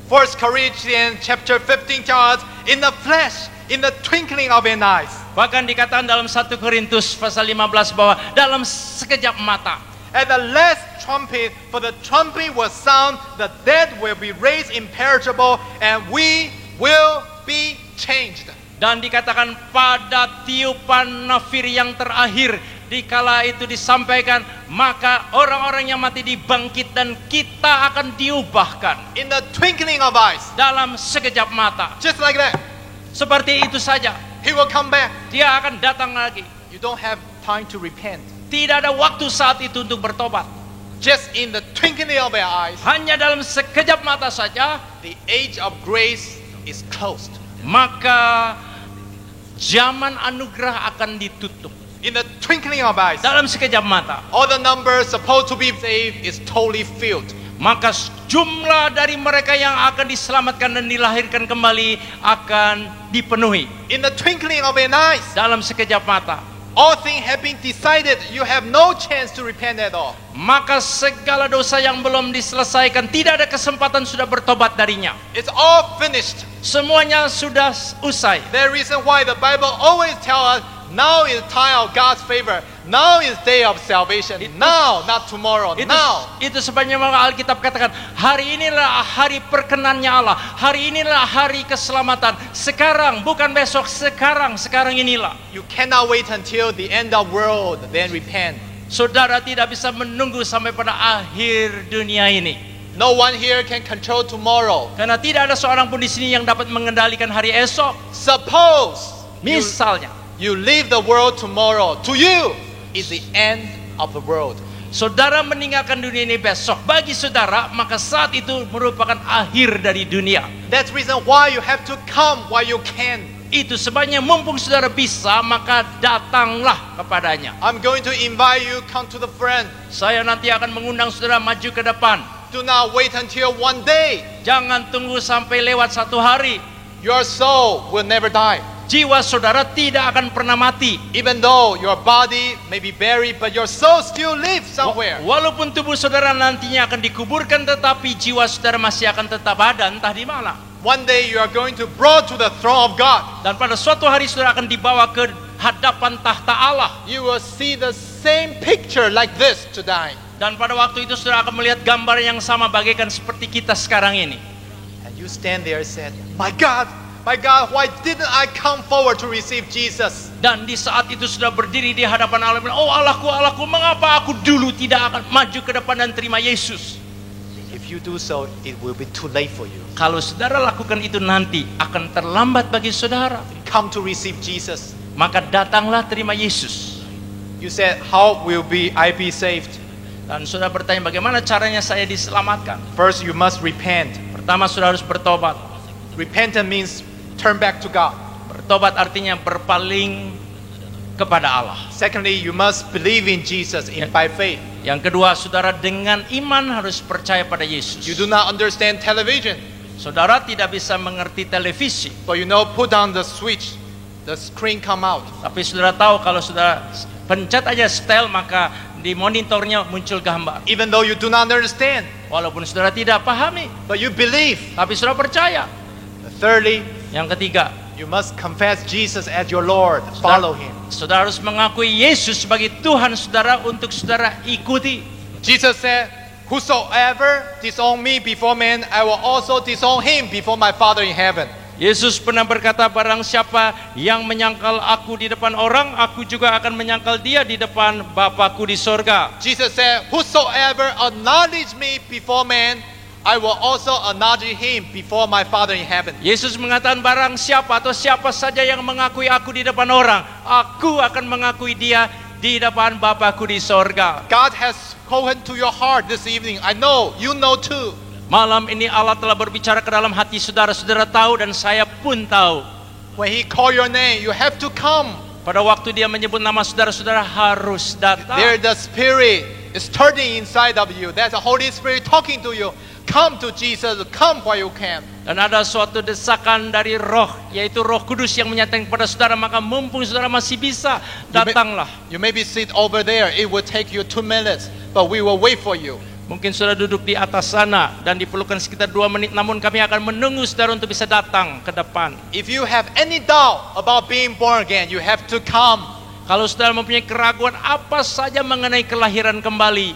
Speaker 1: 1 Corinthians chapter 15 tells us in the flesh, in the twinkling of an eye.
Speaker 3: Bahkan dikatakan dalam 1 Korintus pasal 15 bahwa dalam sekejap mata.
Speaker 1: At the last trumpet, for the trumpet will sound, the dead will be raised imperishable, and we will be changed.
Speaker 3: Dan dikatakan pada tiupan nafir yang terakhir, dikala itu disampaikan, maka orang-orang yang mati dibangkit dan kita akan diubahkan.
Speaker 1: In the twinkling of eyes,
Speaker 3: Dalam sekejap mata.
Speaker 1: just like that,
Speaker 3: Seperti itu saja.
Speaker 1: he will come back.
Speaker 3: Dia akan datang lagi.
Speaker 1: You don't have time to repent.
Speaker 3: Tidak ada waktu saat itu untuk bertobat.
Speaker 1: Just in the twinkling of your eyes,
Speaker 3: Hanya dalam sekejap mata saja,
Speaker 1: the age of grace is closed.
Speaker 3: maka zaman anugerah akan ditutup.
Speaker 1: In the twinkling of eyes,
Speaker 3: Dalam sekejap mata.
Speaker 1: all the numbers supposed to be saved is totally filled.
Speaker 3: Maka jumlah dari mereka yang akan diselamatkan dan dilahirkan kembali akan dipenuhi.
Speaker 1: In the twinkling of an eye,
Speaker 3: Dalam sekejap mata.
Speaker 1: all things have been decided. You have no chance to repent at all.
Speaker 3: Maka segala dosa yang belum diselesaikan, tidak ada kesempatan sudah bertobat darinya.
Speaker 1: It's all finished.
Speaker 3: Semuanya sudah usai.
Speaker 1: The reason why the Bible always tells us now is time of God's favor. Now is day of salvation. Now, not tomorrow. Now.
Speaker 3: Itu sebabnya maka Alkitab katakan, hari inilah hari perkenannya Allah. Hari inilah hari keselamatan. Sekarang, bukan besok. Sekarang inilah.
Speaker 1: You cannot wait until the end of world then repent.
Speaker 3: Saudara tidak bisa menunggu sampai pada akhir dunia ini.
Speaker 1: No one here can control tomorrow.
Speaker 3: Karena tidak ada seorang pun di sini yang dapat mengendalikan hari esok.
Speaker 1: Suppose
Speaker 3: Misalnya,
Speaker 1: you leave the world tomorrow. To you is the end of the world.
Speaker 3: saudara meninggalkan dunia ini besok. Bagi saudara, maka saat itu merupakan akhir dari dunia.
Speaker 1: That's the reason why you have to come while you can.
Speaker 3: Itu sebabnya mumpung saudara bisa, maka datanglah kepadanya.
Speaker 1: I'm going to invite you come to the friend.
Speaker 3: Saya nanti akan mengundang saudara maju ke depan.
Speaker 1: Do not wait until one day.
Speaker 3: Jangan tunggu sampai lewat satu hari.
Speaker 1: Your soul will never die.
Speaker 3: Jiwa saudara tidak akan pernah mati.
Speaker 1: Even though your body may be buried, but your soul still lives somewhere.
Speaker 3: Walaupun tubuh saudara nantinya akan dikuburkan, tetapi jiwa saudara masih akan tetap ada, entah di mana.
Speaker 1: One day you are going to brought to the throne of God.
Speaker 3: Dan pada suatu hari saudara akan dibawa ke hadapan tahta Allah.
Speaker 1: You will see the same picture like this today.
Speaker 3: Dan pada waktu itu saudara akan melihat gambar yang sama bagaikan seperti kita sekarang ini.
Speaker 1: And you stand there and said, my God, My God, why didn't I come forward to receive Jesus?
Speaker 3: Dan di saat itu sudah berdiri di hadapan Allah, bilang, oh Allahku, Allahku, mengapa aku dulu tidak akan maju ke depan dan terima Yesus?
Speaker 1: If you do so, it will be too late for you.
Speaker 3: Kalau saudara lakukan itu nanti akan terlambat bagi saudara.
Speaker 1: Come to receive Jesus.
Speaker 3: Maka datanglah terima Yesus.
Speaker 1: You said, how will I be saved?
Speaker 3: Dan saudara bertanya, bagaimana caranya saya diselamatkan?
Speaker 1: First, you must repent.
Speaker 3: Pertama, saudara harus bertobat.
Speaker 1: Repentance means turn back to God.
Speaker 3: Bertobat artinya berpaling kepada Allah.
Speaker 1: Secondly, you must believe in Jesus by faith.
Speaker 3: Yang kedua, saudara dengan iman harus percaya pada Yesus.
Speaker 1: You do not understand television,
Speaker 3: Saudara tidak bisa mengerti televisi,
Speaker 1: but you know, put down the switch, the screen come out.
Speaker 3: tapi saudara tahu kalau saudara pencet aja setel maka di monitornya muncul gambar.
Speaker 1: Even though you do not understand,
Speaker 3: Walaupun saudara tidak pahami,
Speaker 1: but you believe.
Speaker 3: tapi saudara percaya.
Speaker 1: Thirdly,
Speaker 3: Yang ketiga,
Speaker 1: you must confess Jesus as your Lord. Follow Him.
Speaker 3: saudara harus mengakui Yesus sebagai Tuhan saudara untuk saudara ikuti.
Speaker 1: Jesus said, whosoever disown me before men, I will also disown him before my Father in heaven.
Speaker 3: Yesus pernah berkata, barang siapa yang menyangkal aku di depan orang, aku juga akan menyangkal dia di depan Bapakku di sorga.
Speaker 1: Jesus said, whosoever acknowledge me before men, I will also acknowledge him before my Father in heaven.
Speaker 3: Yesus mengatakan, barang siapa atau siapa saja yang mengakui aku di depan orang, aku akan mengakui dia di depan Bapakku di sorga.
Speaker 1: God has spoken to your heart this evening. I know, you know too.
Speaker 3: Malam ini Allah telah berbicara ke dalam hati saudara. Saudara tahu dan saya pun tahu.
Speaker 1: When He call your name, you have to come.
Speaker 3: Pada waktu dia menyebut nama saudara, saudara harus datang.
Speaker 1: There the Spirit is turning inside of you. That's the Holy Spirit talking to you. Come to Jesus, come while you can.
Speaker 3: Dan ada suatu desakan dari roh, yaitu Roh Kudus yang menyatakan kepada saudara, maka mumpung saudara masih bisa, datanglah.
Speaker 1: You maybe sit over there. It will take you 2 minutes, but we will wait for you.
Speaker 3: Mungkin saudara duduk di atas sana dan diperlukan sekitar 2 menit, namun kami akan menunggu saudara untuk bisa datang ke depan.
Speaker 1: If you have any doubt about being born again, you have to come.
Speaker 3: Kalau saudara mempunyai keraguan apa saja mengenai kelahiran kembali,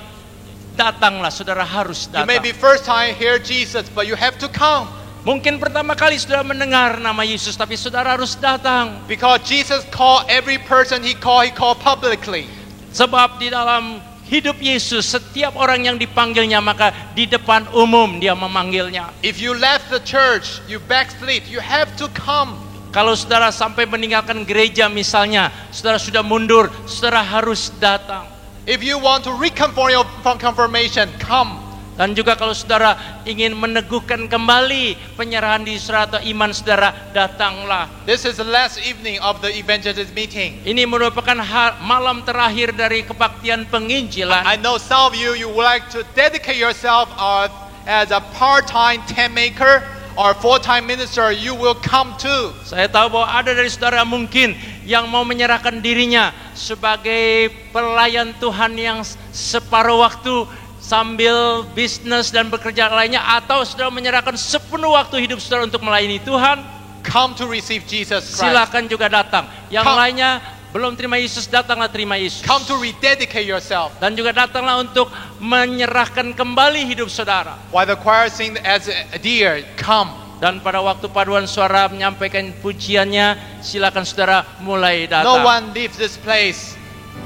Speaker 3: datanglah, saudara harus
Speaker 1: You may
Speaker 3: datang.
Speaker 1: be first time hear Jesus, but you have to come.
Speaker 3: Mungkin pertama kali saudara mendengar nama Yesus, tapi saudara harus datang.
Speaker 1: Because Jesus called every person He called publicly.
Speaker 3: Sebab di dalam hidup Yesus, setiap orang yang dipanggilnya, maka di depan umum dia memanggilnya.
Speaker 1: If you left the church, you backslid, you have to come.
Speaker 3: Kalau saudara sampai meninggalkan gereja misalnya, saudara sudah mundur, saudara harus datang.
Speaker 1: If you want to reconfirm your confirmation, come.
Speaker 3: Dan juga kalau saudara ingin meneguhkan kembali penyerahan diri saudara atau iman saudara, datanglah.
Speaker 1: This is the last evening of the evangelist meeting.
Speaker 3: Ini merupakan malam terakhir dari kebaktian penginjilan.
Speaker 1: I know some of you would like to dedicate yourself as a part-time tent maker or full-time minister. You will come too.
Speaker 3: Saya tahu bahwa ada dari saudara mungkin yang mau menyerahkan dirinya sebagai pelayan Tuhan yang separuh waktu sambil bisnis dan bekerja lainnya, atau saudara menyerahkan sepenuh waktu hidup saudara untuk melayani Tuhan.
Speaker 1: Come to receive Jesus Christ.
Speaker 3: Silakan juga datang. Yang
Speaker 1: Come.
Speaker 3: lainnya belum terima Yesus, datanglah terima Yesus.
Speaker 1: Come to rededicate yourself.
Speaker 3: Dan juga datanglah untuk menyerahkan kembali hidup saudara.
Speaker 1: While the choir sing as a dear, come.
Speaker 3: Dan pada waktu paduan suara menyampaikan pujiannya, silakan saudara mulai
Speaker 1: No
Speaker 3: datang.
Speaker 1: one leaves this place.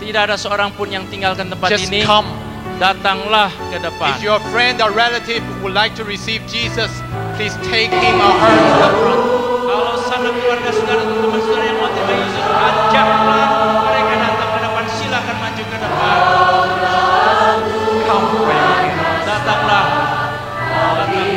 Speaker 3: Tidak ada seorang pun yang tinggalkan tempat
Speaker 1: Just
Speaker 3: ini.
Speaker 1: come.
Speaker 3: Datanglah ke depan.
Speaker 1: If your friend or relative would like to receive Jesus, please take him or her to the front.
Speaker 3: Kalau sanak keluarga saudara, teman saudara yang mau terima Yesus, ajaklah mereka datang ke depan. Silakan maju ke depan.
Speaker 1: Come where you can.
Speaker 3: Datanglah. Datanglah.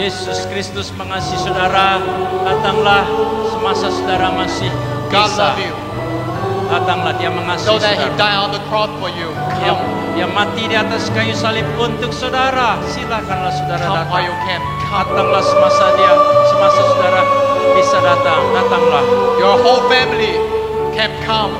Speaker 3: Yesus Kristus mengasihi saudara. Datanglah semasa saudara masih
Speaker 1: God
Speaker 3: bisa.
Speaker 1: love you.
Speaker 3: Datanglah, Dia mengasihi
Speaker 1: So that He
Speaker 3: saudara.
Speaker 1: died on the cross for you.
Speaker 3: Dia mati di atas kayu salib untuk saudara. Silakanlah saudara
Speaker 1: Come while
Speaker 3: datang.
Speaker 1: you can. Come.
Speaker 3: Datanglah semasa saudara bisa datang. Datanglah.
Speaker 1: Your whole family can come.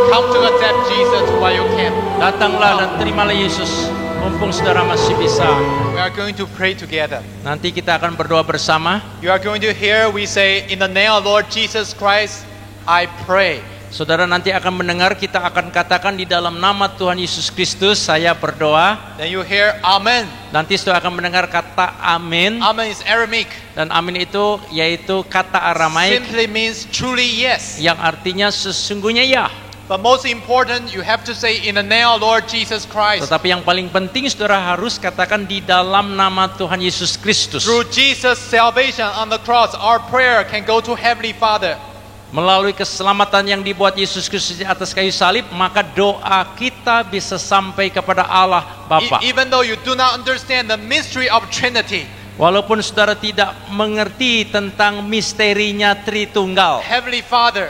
Speaker 1: Come to accept Jesus while you can.
Speaker 3: Datanglah dan terimalah Yesus. Mumpung saudara masih bisa.
Speaker 1: We are going to pray together.
Speaker 3: Nanti kita akan berdoa bersama.
Speaker 1: You are going to hear we say, in the name of Lord Jesus Christ, I pray.
Speaker 3: Saudara nanti akan mendengar kita akan katakan di dalam nama Tuhan Yesus Kristus saya berdoa.
Speaker 1: Then you hear Amen.
Speaker 3: Nanti saudara akan mendengar kata amin.
Speaker 1: Amen is Aramaic.
Speaker 3: Dan amin itu yaitu kata Aramaik
Speaker 1: Simply means truly yes.
Speaker 3: yang artinya sesungguhnya ya.
Speaker 1: But most important, you have to say in the name of Lord Jesus Christ.
Speaker 3: Tetapi yang paling penting saudara harus katakan di dalam nama Tuhan Yesus Kristus.
Speaker 1: Through Jesus' salvation on the cross, our prayer can go to Heavenly Father.
Speaker 3: Melalui keselamatan yang dibuat Yesus Kristus di atas kayu salib, maka doa kita bisa sampai kepada Allah Bapa.
Speaker 1: Even though you do not understand the mystery of Trinity,
Speaker 3: Walaupun saudara tidak mengerti tentang misterinya Tritunggal,
Speaker 1: Heavenly Father,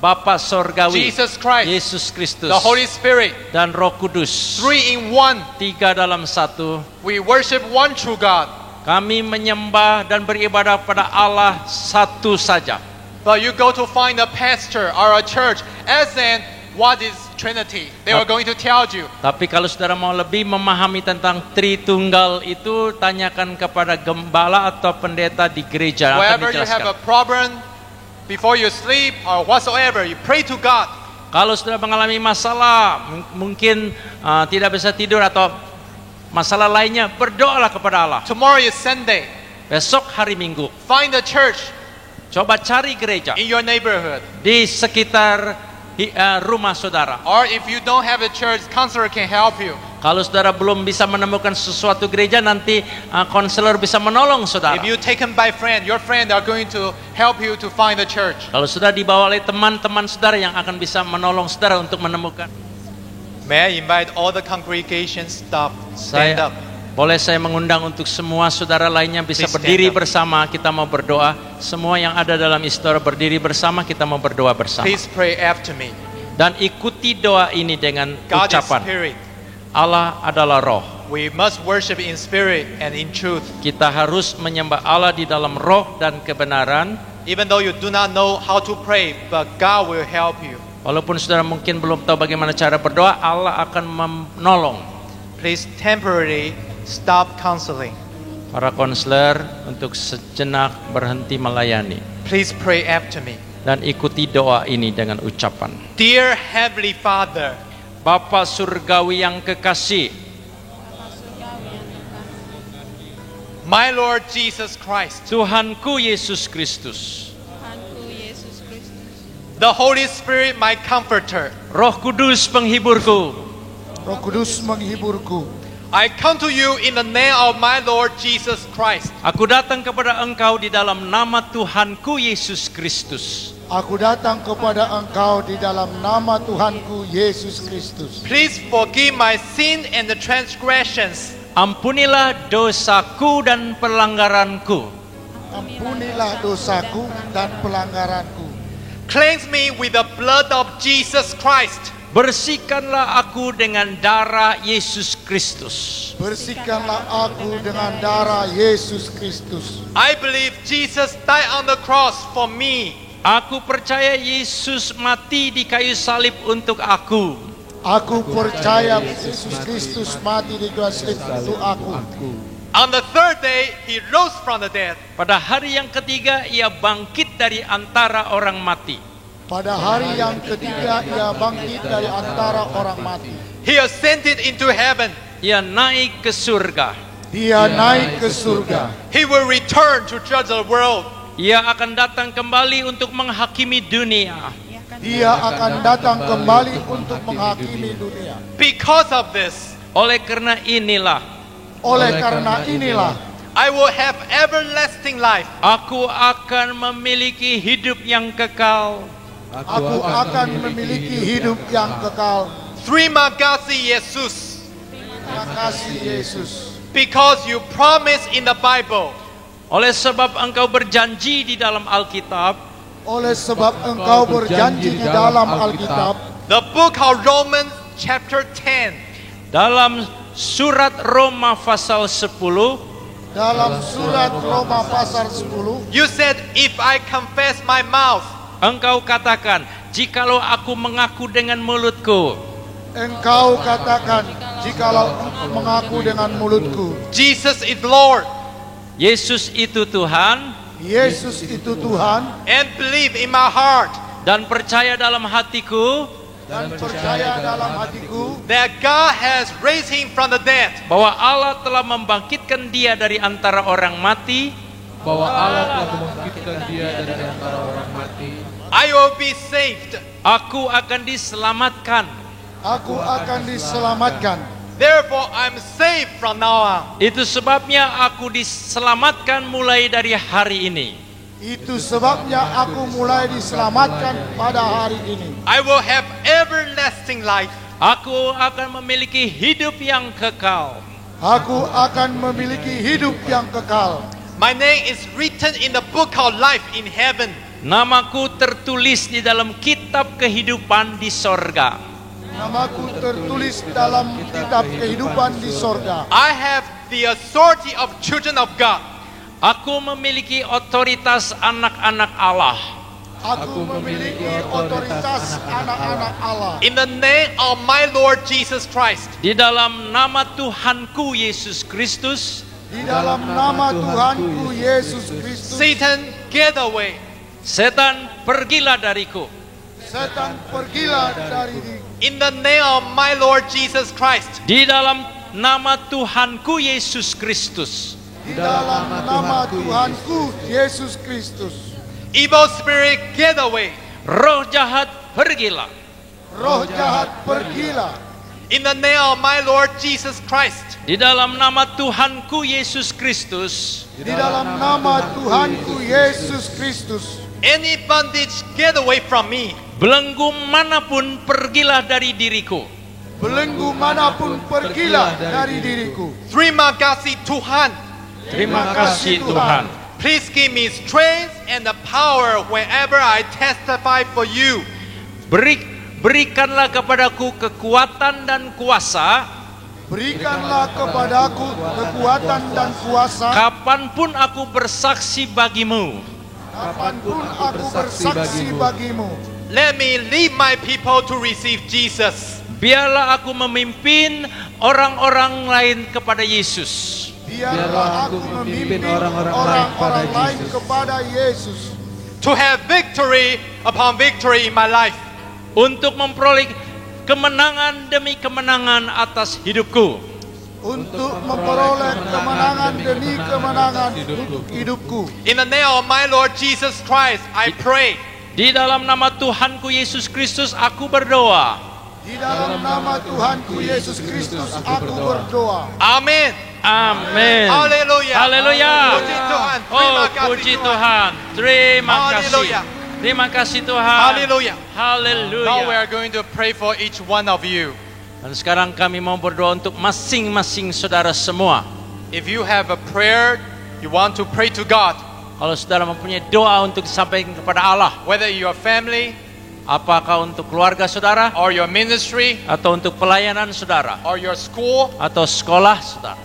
Speaker 3: Bapa Sorgawi,
Speaker 1: Jesus Christ,
Speaker 3: Yesus Kristus,
Speaker 1: the Holy Spirit,
Speaker 3: dan Roh Kudus,
Speaker 1: 3 in 1,
Speaker 3: tiga dalam satu.
Speaker 1: we worship one true God.
Speaker 3: Kami menyembah dan beribadah pada Allah satu saja.
Speaker 1: But you go to find a pastor or a church, asking what is Trinity? They are going to tell you.
Speaker 3: Tapi kalau saudara mau lebih memahami tentang Tritunggal itu, tanyakan kepada gembala atau pendeta di gereja. Akan
Speaker 1: Wherever you have a
Speaker 3: dijelaskan.
Speaker 1: problem, before you sleep or whatsoever, you pray to God.
Speaker 3: Kalau saudara mengalami masalah, mungkin tidak bisa tidur atau masalah lainnya, berdoalah kepada Allah.
Speaker 1: Tomorrow is Sunday.
Speaker 3: Besok hari Minggu,
Speaker 1: Find a church
Speaker 3: coba cari gereja
Speaker 1: in your neighborhood.
Speaker 3: di sekitar rumah saudara.
Speaker 1: Or if you don't have a church, counselor can help you.
Speaker 3: Kalau saudara belum bisa menemukan sesuatu gereja, nanti konselor bisa menolong saudara.
Speaker 1: If you taken by friend, your friend are going to help you to find a church.
Speaker 3: Kalau sudah dibawa oleh teman-teman saudara yang akan bisa menolong saudara untuk menemukan.
Speaker 1: May I invite all the congregation staff stand up.
Speaker 3: Boleh saya mengundang untuk semua saudara lainnya bisa
Speaker 1: Please stand
Speaker 3: berdiri
Speaker 1: up.
Speaker 3: bersama, kita mau berdoa. Semua yang ada dalam istora berdiri bersama, kita mau berdoa bersama.
Speaker 1: Please pray after me.
Speaker 3: Dan ikuti doa ini dengan
Speaker 1: God is
Speaker 3: ucapan.
Speaker 1: spirit.
Speaker 3: Allah adalah roh.
Speaker 1: We must worship in spirit and in truth.
Speaker 3: Kita harus menyembah Allah di dalam roh dan kebenaran.
Speaker 1: Even though you do not know how to pray, but God will help you.
Speaker 3: Walaupun saudara mungkin belum tahu bagaimana cara berdoa, Allah akan menolong.
Speaker 1: Please temporarily stop counseling.
Speaker 3: Para konselor untuk sejenak berhenti melayani.
Speaker 1: Please pray after me.
Speaker 3: Dan ikuti doa ini dengan ucapan.
Speaker 1: Dear Heavenly Father,
Speaker 3: Bapa Surgawi yang kekasih,
Speaker 1: my Lord Jesus Christ,
Speaker 3: Tuhanku Yesus Kristus,
Speaker 4: Tuhanku Yesus Kristus,
Speaker 1: the Holy Spirit, my comforter,
Speaker 3: Roh Kudus penghiburku,
Speaker 5: Roh Kudus menghiburku.
Speaker 1: I come to you in the name of my Lord Jesus Christ.
Speaker 3: aku datang kepada Engkau di dalam nama Tuhanku Yesus Kristus.
Speaker 5: Aku datang kepada Engkau di dalam nama Tuhanku Yesus Kristus.
Speaker 1: Please forgive my sin and the transgressions.
Speaker 3: Ampunilah dosaku dan pelanggaranku.
Speaker 5: Ampunilah dosaku dan pelanggaranku.
Speaker 1: Cleanse me with the blood of Jesus Christ.
Speaker 3: Bersihkanlah aku dengan darah Yesus Kristus.
Speaker 5: Bersihkanlah aku dengan darah Yesus Kristus.
Speaker 1: I believe Jesus died on the cross for me.
Speaker 3: Aku percaya Yesus mati di kayu salib untuk aku.
Speaker 5: Aku percaya Yesus Kristus mati di kayu salib untuk aku.
Speaker 1: On the third day, He rose from the dead.
Speaker 3: Pada hari yang ketiga ia bangkit dari antara orang mati.
Speaker 5: Pada hari yang ketiga ia bangkit dari antara orang mati.
Speaker 1: He ascended into heaven.
Speaker 3: Ia naik ke surga.
Speaker 5: Dia naik ke surga.
Speaker 1: He will return to judge the world.
Speaker 3: Ia akan datang kembali untuk menghakimi dunia.
Speaker 5: Dia akan datang kembali untuk menghakimi dunia.
Speaker 1: Because of this,
Speaker 3: Oleh karena inilah
Speaker 5: Oleh karena inilah
Speaker 1: I will have everlasting life.
Speaker 3: aku akan memiliki hidup yang kekal.
Speaker 5: aku akan memiliki hidup yang kekal.
Speaker 1: Terima kasih Yesus.
Speaker 5: Terima kasih Yesus.
Speaker 1: Because you promised in the Bible,
Speaker 3: Oleh sebab engkau berjanji di dalam Alkitab,
Speaker 5: Oleh sebab engkau berjanji di dalam Alkitab,
Speaker 1: the book of Romans chapter 10,
Speaker 3: dalam surat Roma pasal 10,
Speaker 5: dalam surat Roma pasal 10,
Speaker 1: you said, if I confess my mouth
Speaker 3: engkau katakan, jikalau aku mengaku dengan mulutku,
Speaker 5: engkau katakan, jikalau mengaku dengan mulutku,
Speaker 1: Jesus is Lord,
Speaker 3: Yesus itu Tuhan,
Speaker 5: Yesus itu Tuhan,
Speaker 1: and believe in my heart
Speaker 3: dan percaya dalam hatiku
Speaker 5: dan percaya dalam hatiku
Speaker 1: that God has raised him from the dead,
Speaker 3: bahwa Allah telah membangkitkan dia dari antara orang mati,
Speaker 6: bahwa Allah telah membangkitkan dia dari antara orang mati,
Speaker 1: I will be saved.
Speaker 3: aku akan diselamatkan.
Speaker 5: aku akan diselamatkan.
Speaker 1: Therefore, I'm saved from now on.
Speaker 3: Itu sebabnya aku diselamatkan mulai dari hari ini.
Speaker 5: Itu sebabnya aku mulai diselamatkan pada hari ini.
Speaker 1: I will have everlasting life.
Speaker 3: Aku akan memiliki hidup yang kekal.
Speaker 5: Aku akan memiliki hidup yang kekal.
Speaker 1: My name is written in the book of life in heaven.
Speaker 3: Namaku tertulis di dalam kitab kehidupan di sorga.
Speaker 5: Namaku tertulis dalam kitab kehidupan di sorga.
Speaker 1: I have the authority of children of God.
Speaker 3: Aku memiliki otoritas anak-anak Allah.
Speaker 5: Aku memiliki otoritas anak-anak Allah.
Speaker 1: In the name of my Lord Jesus Christ.
Speaker 3: Di dalam nama Tuhanku Yesus Kristus,
Speaker 5: Di dalam nama Tuhanku Yesus Kristus,
Speaker 1: Satan, get away.
Speaker 3: setan pergilah dariku.
Speaker 5: setan pergilah dari diriku.
Speaker 1: In the name of my Lord Jesus Christ.
Speaker 3: Di dalam nama Tuhanku Yesus Kristus,
Speaker 5: Di dalam nama Tuhanku Yesus Kristus,
Speaker 1: Evil spirit, get away.
Speaker 3: roh jahat pergilah.
Speaker 5: roh jahat pergilah.
Speaker 1: In the name of my Lord Jesus Christ.
Speaker 3: Di dalam nama Tuhanku Yesus Kristus,
Speaker 5: Di dalam nama Tuhanku Yesus Kristus,
Speaker 1: Any bondage, get away from me.
Speaker 3: belenggu manapun pergilah dari diriku.
Speaker 5: belenggu manapun pergilah dari diriku.
Speaker 1: Terima kasih Tuhan.
Speaker 3: Terima kasih Tuhan.
Speaker 1: Please give me strength and the power whenever I testify for you.
Speaker 3: Berikanlah kepadaku kekuatan dan kuasa
Speaker 5: Berikanlah kepadaku kekuatan dan kuasa
Speaker 3: kapanpun aku bersaksi bagimu.
Speaker 5: kapanpun aku bersaksi bagimu.
Speaker 1: Let me lead my people to receive Jesus.
Speaker 3: Biarlah aku memimpin orang-orang lain kepada Yesus.
Speaker 5: Biarlah aku memimpin orang-orang lain kepada Yesus.
Speaker 1: To have victory upon victory in my life.
Speaker 3: Untuk memperoleh kemenangan demi kemenangan atas hidupku.
Speaker 5: Untuk memperoleh kemenangan demi kemenangan untuk hidupku.
Speaker 1: In the name of my Lord Jesus Christ, I pray.
Speaker 3: Di dalam nama Tuhanku Yesus Kristus aku berdoa.
Speaker 5: Di dalam nama Tuhanku Yesus Kristus aku berdoa.
Speaker 1: Amin.
Speaker 3: Amin.
Speaker 1: Haleluya.
Speaker 3: Haleluya.
Speaker 1: Puji Tuhan.
Speaker 3: Oh,
Speaker 1: Terima kasih
Speaker 3: puji
Speaker 1: Tuhan.
Speaker 3: Tuhan. Terima kasih.
Speaker 1: Haleluya.
Speaker 3: Terima kasih Tuhan.
Speaker 1: Haleluya. Now we
Speaker 3: Haleluya.
Speaker 1: are going to pray for each one of you.
Speaker 3: Dan sekarang kami mau berdoa untuk masing-masing saudara semua.
Speaker 1: If you have a prayer you want to pray to God,
Speaker 3: Kalau saudara mempunyai doa untuk disampaikan kepada Allah,
Speaker 1: whether your family
Speaker 3: apakah untuk keluarga saudara,
Speaker 1: or your ministry
Speaker 3: atau untuk pelayanan saudara,
Speaker 1: or your school,
Speaker 3: atau sekolah saudara,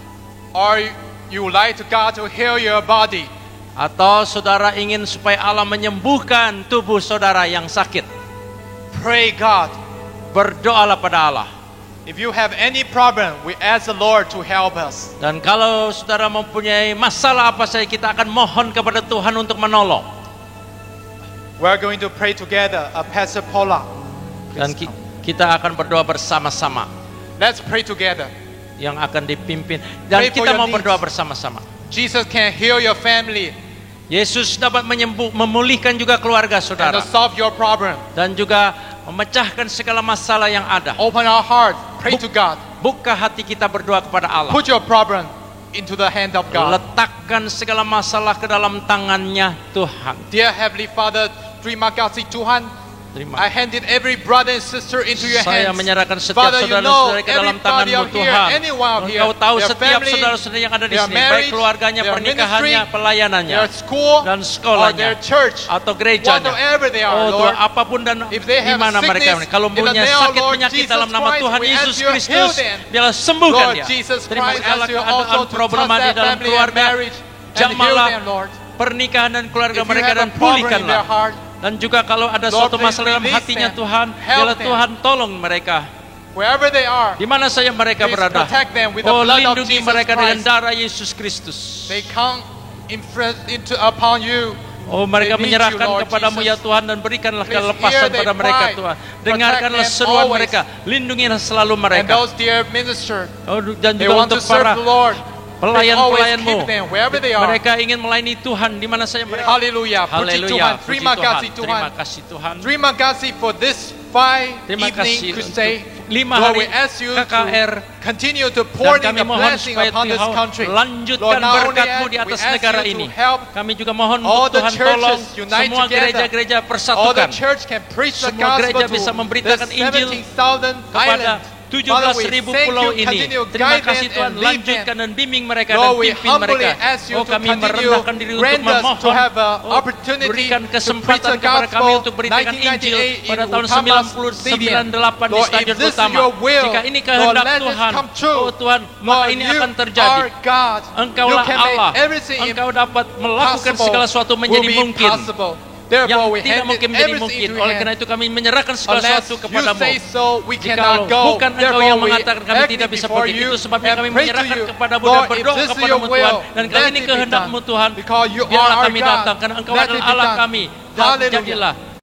Speaker 1: or you would like to God to heal your body,
Speaker 3: atau saudara ingin supaya Allah menyembuhkan tubuh saudara yang sakit,
Speaker 1: pray God.
Speaker 3: berdoalah pada Allah.
Speaker 1: If you have any problem, we ask the Lord to help us.
Speaker 3: Dan kalau saudara mempunyai masalah apa saja, kita akan mohon kepada Tuhan untuk menolong.
Speaker 1: We are going to pray together. Pastor Paula,
Speaker 3: Dan kita akan berdoa bersama-sama,
Speaker 1: let's pray together.
Speaker 3: yang akan dipimpin. Dan
Speaker 1: Pray for
Speaker 3: kita
Speaker 1: your
Speaker 3: mau
Speaker 1: needs.
Speaker 3: berdoa bersama-sama.
Speaker 1: Jesus can heal your family
Speaker 3: Yesus dapat memulihkan juga keluarga
Speaker 1: and
Speaker 3: saudara.
Speaker 1: to solve your problem.
Speaker 3: Dan juga memecahkan segala masalah yang ada.
Speaker 1: Open our heart, pray to God.
Speaker 3: Buka hati kita berdoa kepada Allah.
Speaker 1: Put your problem into the hand of God.
Speaker 3: Letakkan segala masalah ke dalam tangannya Tuhan.
Speaker 1: Dear Heavenly Father, terima kasih Tuhan.
Speaker 3: Terima
Speaker 1: I handed every brother and sister into your
Speaker 3: Saya
Speaker 1: hands.
Speaker 3: menyerahkan setiap
Speaker 1: Father, you know
Speaker 3: saudara-saudara ke dalam
Speaker 1: everybody
Speaker 3: tangan-Mu
Speaker 1: out here,
Speaker 3: Tuhan.
Speaker 1: anyone out here,
Speaker 3: Engkau tahu
Speaker 1: their
Speaker 3: setiap
Speaker 1: family,
Speaker 3: saudara-saudara yang ada di
Speaker 1: their
Speaker 3: sini, baik
Speaker 1: marriage,
Speaker 3: keluarganya,
Speaker 1: their
Speaker 3: pernikahannya,
Speaker 1: ministry,
Speaker 3: pelayanannya,
Speaker 1: their school,
Speaker 3: dan
Speaker 1: or
Speaker 3: sekolahnya,
Speaker 1: their church,
Speaker 3: atau gerejanya.
Speaker 1: whatever they are,
Speaker 3: Oh
Speaker 1: Lord.
Speaker 3: Tuhan, apapun dan
Speaker 1: If they
Speaker 3: di
Speaker 1: have
Speaker 3: mana mereka
Speaker 1: sickness,
Speaker 3: kalau
Speaker 1: in the
Speaker 3: punya
Speaker 1: name of
Speaker 3: sakit
Speaker 1: Lord
Speaker 3: penyakit
Speaker 1: Jesus
Speaker 3: dalam nama
Speaker 1: Christ,
Speaker 3: Tuhan
Speaker 1: we
Speaker 3: Yesus
Speaker 1: ask you,
Speaker 3: Kristus,
Speaker 1: heal them.
Speaker 3: biarlah sembuhkan
Speaker 1: Lord
Speaker 3: dia.
Speaker 1: Jesus
Speaker 3: Terima
Speaker 1: Christ,
Speaker 3: kasih
Speaker 1: ask you
Speaker 3: keadaan
Speaker 1: also to
Speaker 3: problema
Speaker 1: touch
Speaker 3: di
Speaker 1: that
Speaker 3: dalam
Speaker 1: family and
Speaker 3: keluarga,
Speaker 1: marriage and heal
Speaker 3: jamalah
Speaker 1: them, Lord.
Speaker 3: pernikahan dan keluarga
Speaker 1: If you
Speaker 3: mereka
Speaker 1: have
Speaker 3: dan
Speaker 1: a problem in their
Speaker 3: pulihkanlah.
Speaker 1: heart,
Speaker 3: Dan juga kalau ada
Speaker 1: Lord,
Speaker 3: suatu
Speaker 1: please
Speaker 3: masalah dalam
Speaker 1: release
Speaker 3: hatinya
Speaker 1: them.
Speaker 3: Tuhan,
Speaker 1: Help
Speaker 3: biarlah
Speaker 1: them.
Speaker 3: Tuhan tolong mereka.
Speaker 1: wherever they are,
Speaker 3: Di mana saja mereka
Speaker 1: please
Speaker 3: berada.
Speaker 1: protect them with the
Speaker 3: Oh,
Speaker 1: blood of
Speaker 3: lindungi
Speaker 1: Jesus
Speaker 3: mereka dengan
Speaker 1: Christ.
Speaker 3: darah Yesus Kristus.
Speaker 1: They come upon you.
Speaker 3: Oh, mereka
Speaker 1: They need you,
Speaker 3: menyerahkan
Speaker 1: Lord
Speaker 3: kepadamu
Speaker 1: Jesus.
Speaker 3: ya Tuhan, dan berikanlah
Speaker 1: Please
Speaker 3: kelepasan
Speaker 1: hear
Speaker 3: pada
Speaker 1: their
Speaker 3: mereka
Speaker 1: cry.
Speaker 3: Tuhan.
Speaker 1: Protect
Speaker 3: Dengarkanlah
Speaker 1: them
Speaker 3: seruan
Speaker 1: always.
Speaker 3: mereka. Lindungilah selalu
Speaker 1: And
Speaker 3: mereka.
Speaker 1: those dear minister,
Speaker 3: Oh, dan
Speaker 1: they
Speaker 3: juga
Speaker 1: want to
Speaker 3: untuk
Speaker 1: serve
Speaker 3: para
Speaker 1: the Lord. Please always
Speaker 3: pelayan-pelayanmu.
Speaker 1: keep them wherever they are.
Speaker 3: Mereka ingin melayani Tuhan di mana saja mereka.
Speaker 1: Hallelujah. Puji
Speaker 3: Haleluya.
Speaker 1: Tuhan.
Speaker 3: Puji
Speaker 1: Terima
Speaker 3: Tuhan.
Speaker 1: kasih
Speaker 3: Terima
Speaker 1: Tuhan.
Speaker 3: kasih Tuhan.
Speaker 1: Terima kasih for this 5
Speaker 3: Terima kasih
Speaker 1: evening
Speaker 3: untuk
Speaker 1: crusade.
Speaker 3: 5
Speaker 1: Lord,
Speaker 3: hari
Speaker 1: we ask you
Speaker 3: KKR.
Speaker 1: to continue to pour
Speaker 3: Dan
Speaker 1: in
Speaker 3: kami
Speaker 1: the
Speaker 3: mohon
Speaker 1: blessing
Speaker 3: supaya
Speaker 1: upon this
Speaker 3: Tuhan
Speaker 1: country.
Speaker 3: lanjutkan
Speaker 1: Lord, not only
Speaker 3: berkat-Mu
Speaker 1: that,
Speaker 3: di
Speaker 1: we
Speaker 3: atas
Speaker 1: ask
Speaker 3: negara
Speaker 1: you
Speaker 3: ini.
Speaker 1: to help
Speaker 3: Kami juga mohon
Speaker 1: all
Speaker 3: untuk
Speaker 1: the
Speaker 3: Tuhan tolong
Speaker 1: churches unite
Speaker 3: semua
Speaker 1: together.
Speaker 3: gereja-gereja
Speaker 1: All the
Speaker 3: persatukan.
Speaker 1: church can preach the
Speaker 3: Semua
Speaker 1: gospel
Speaker 3: gereja bisa
Speaker 1: to
Speaker 3: memberitakan
Speaker 1: the
Speaker 3: Injil
Speaker 1: 17,000
Speaker 3: kepada
Speaker 1: islands.
Speaker 3: 17.000 pulau ini. Terima kasih Tuhan, lanjutkan dan bimbing mereka dan
Speaker 1: Lord, we
Speaker 3: pimpin
Speaker 1: humbly
Speaker 3: mereka.
Speaker 1: ask you
Speaker 3: Oh,
Speaker 1: to
Speaker 3: kami
Speaker 1: continue
Speaker 3: merendahkan diri untuk
Speaker 1: grant us to
Speaker 3: memohon.
Speaker 1: have an
Speaker 3: Oh,
Speaker 1: opportunity
Speaker 3: berikan
Speaker 1: to preach
Speaker 3: kesempatan
Speaker 1: the
Speaker 3: kepada kami
Speaker 1: gospel
Speaker 3: untuk beritakan Injil
Speaker 1: 1998
Speaker 3: pada
Speaker 1: in
Speaker 3: tahun
Speaker 1: Utama Stadium.
Speaker 3: 1998 di
Speaker 1: Lord, if
Speaker 3: Stadion
Speaker 1: this is
Speaker 3: Utama.
Speaker 1: your will,
Speaker 3: Jika ini
Speaker 1: Lord,
Speaker 3: kehendak
Speaker 1: let this
Speaker 3: Tuhan,
Speaker 1: come true.
Speaker 3: oh Tuhan, maka
Speaker 1: Lord,
Speaker 3: ini
Speaker 1: you
Speaker 3: akan terjadi.
Speaker 1: are God.
Speaker 3: Engkaulah
Speaker 1: You can
Speaker 3: Allah.
Speaker 1: make everything
Speaker 3: Engkau dapat melakukan
Speaker 1: impossible
Speaker 3: segala sesuatu
Speaker 1: will
Speaker 3: menjadi
Speaker 1: be
Speaker 3: mungkin.
Speaker 1: possible.
Speaker 3: Yang
Speaker 1: Therefore, we
Speaker 3: tidak
Speaker 1: hand
Speaker 3: mungkin menjadi
Speaker 1: everything
Speaker 3: mungkin.
Speaker 1: into your
Speaker 3: Oleh karena
Speaker 1: hand.
Speaker 3: itu kami menyerahkan segala
Speaker 1: Unless
Speaker 3: sesuatu
Speaker 1: you
Speaker 3: kepadamu.
Speaker 1: say so, we
Speaker 3: Jikalau
Speaker 1: cannot go.
Speaker 3: bukan Engkau
Speaker 1: Therefore,
Speaker 3: yang
Speaker 1: we
Speaker 3: mengatakan kami
Speaker 1: act
Speaker 3: tidak bisa
Speaker 1: before
Speaker 3: pergi.
Speaker 1: you
Speaker 3: Itu sebabnya
Speaker 1: and
Speaker 3: kami
Speaker 1: pray to
Speaker 3: menyerahkan
Speaker 1: you.
Speaker 3: kepadamu dan
Speaker 1: Lord, if
Speaker 3: berdoa
Speaker 1: this is
Speaker 3: kepadamu
Speaker 1: your
Speaker 3: Tuhan.
Speaker 1: will,
Speaker 3: Dan
Speaker 1: let
Speaker 3: kalau ini
Speaker 1: it be
Speaker 3: kehendakmu
Speaker 1: done.
Speaker 3: Tuhan,
Speaker 1: Because you
Speaker 3: biarlah
Speaker 1: are our
Speaker 3: kami
Speaker 1: God.
Speaker 3: datang karena Engkau
Speaker 1: Let it
Speaker 3: adalah
Speaker 1: be
Speaker 3: Allah
Speaker 1: done.
Speaker 3: kami. Dan
Speaker 1: Hallelujah.
Speaker 3: jadilah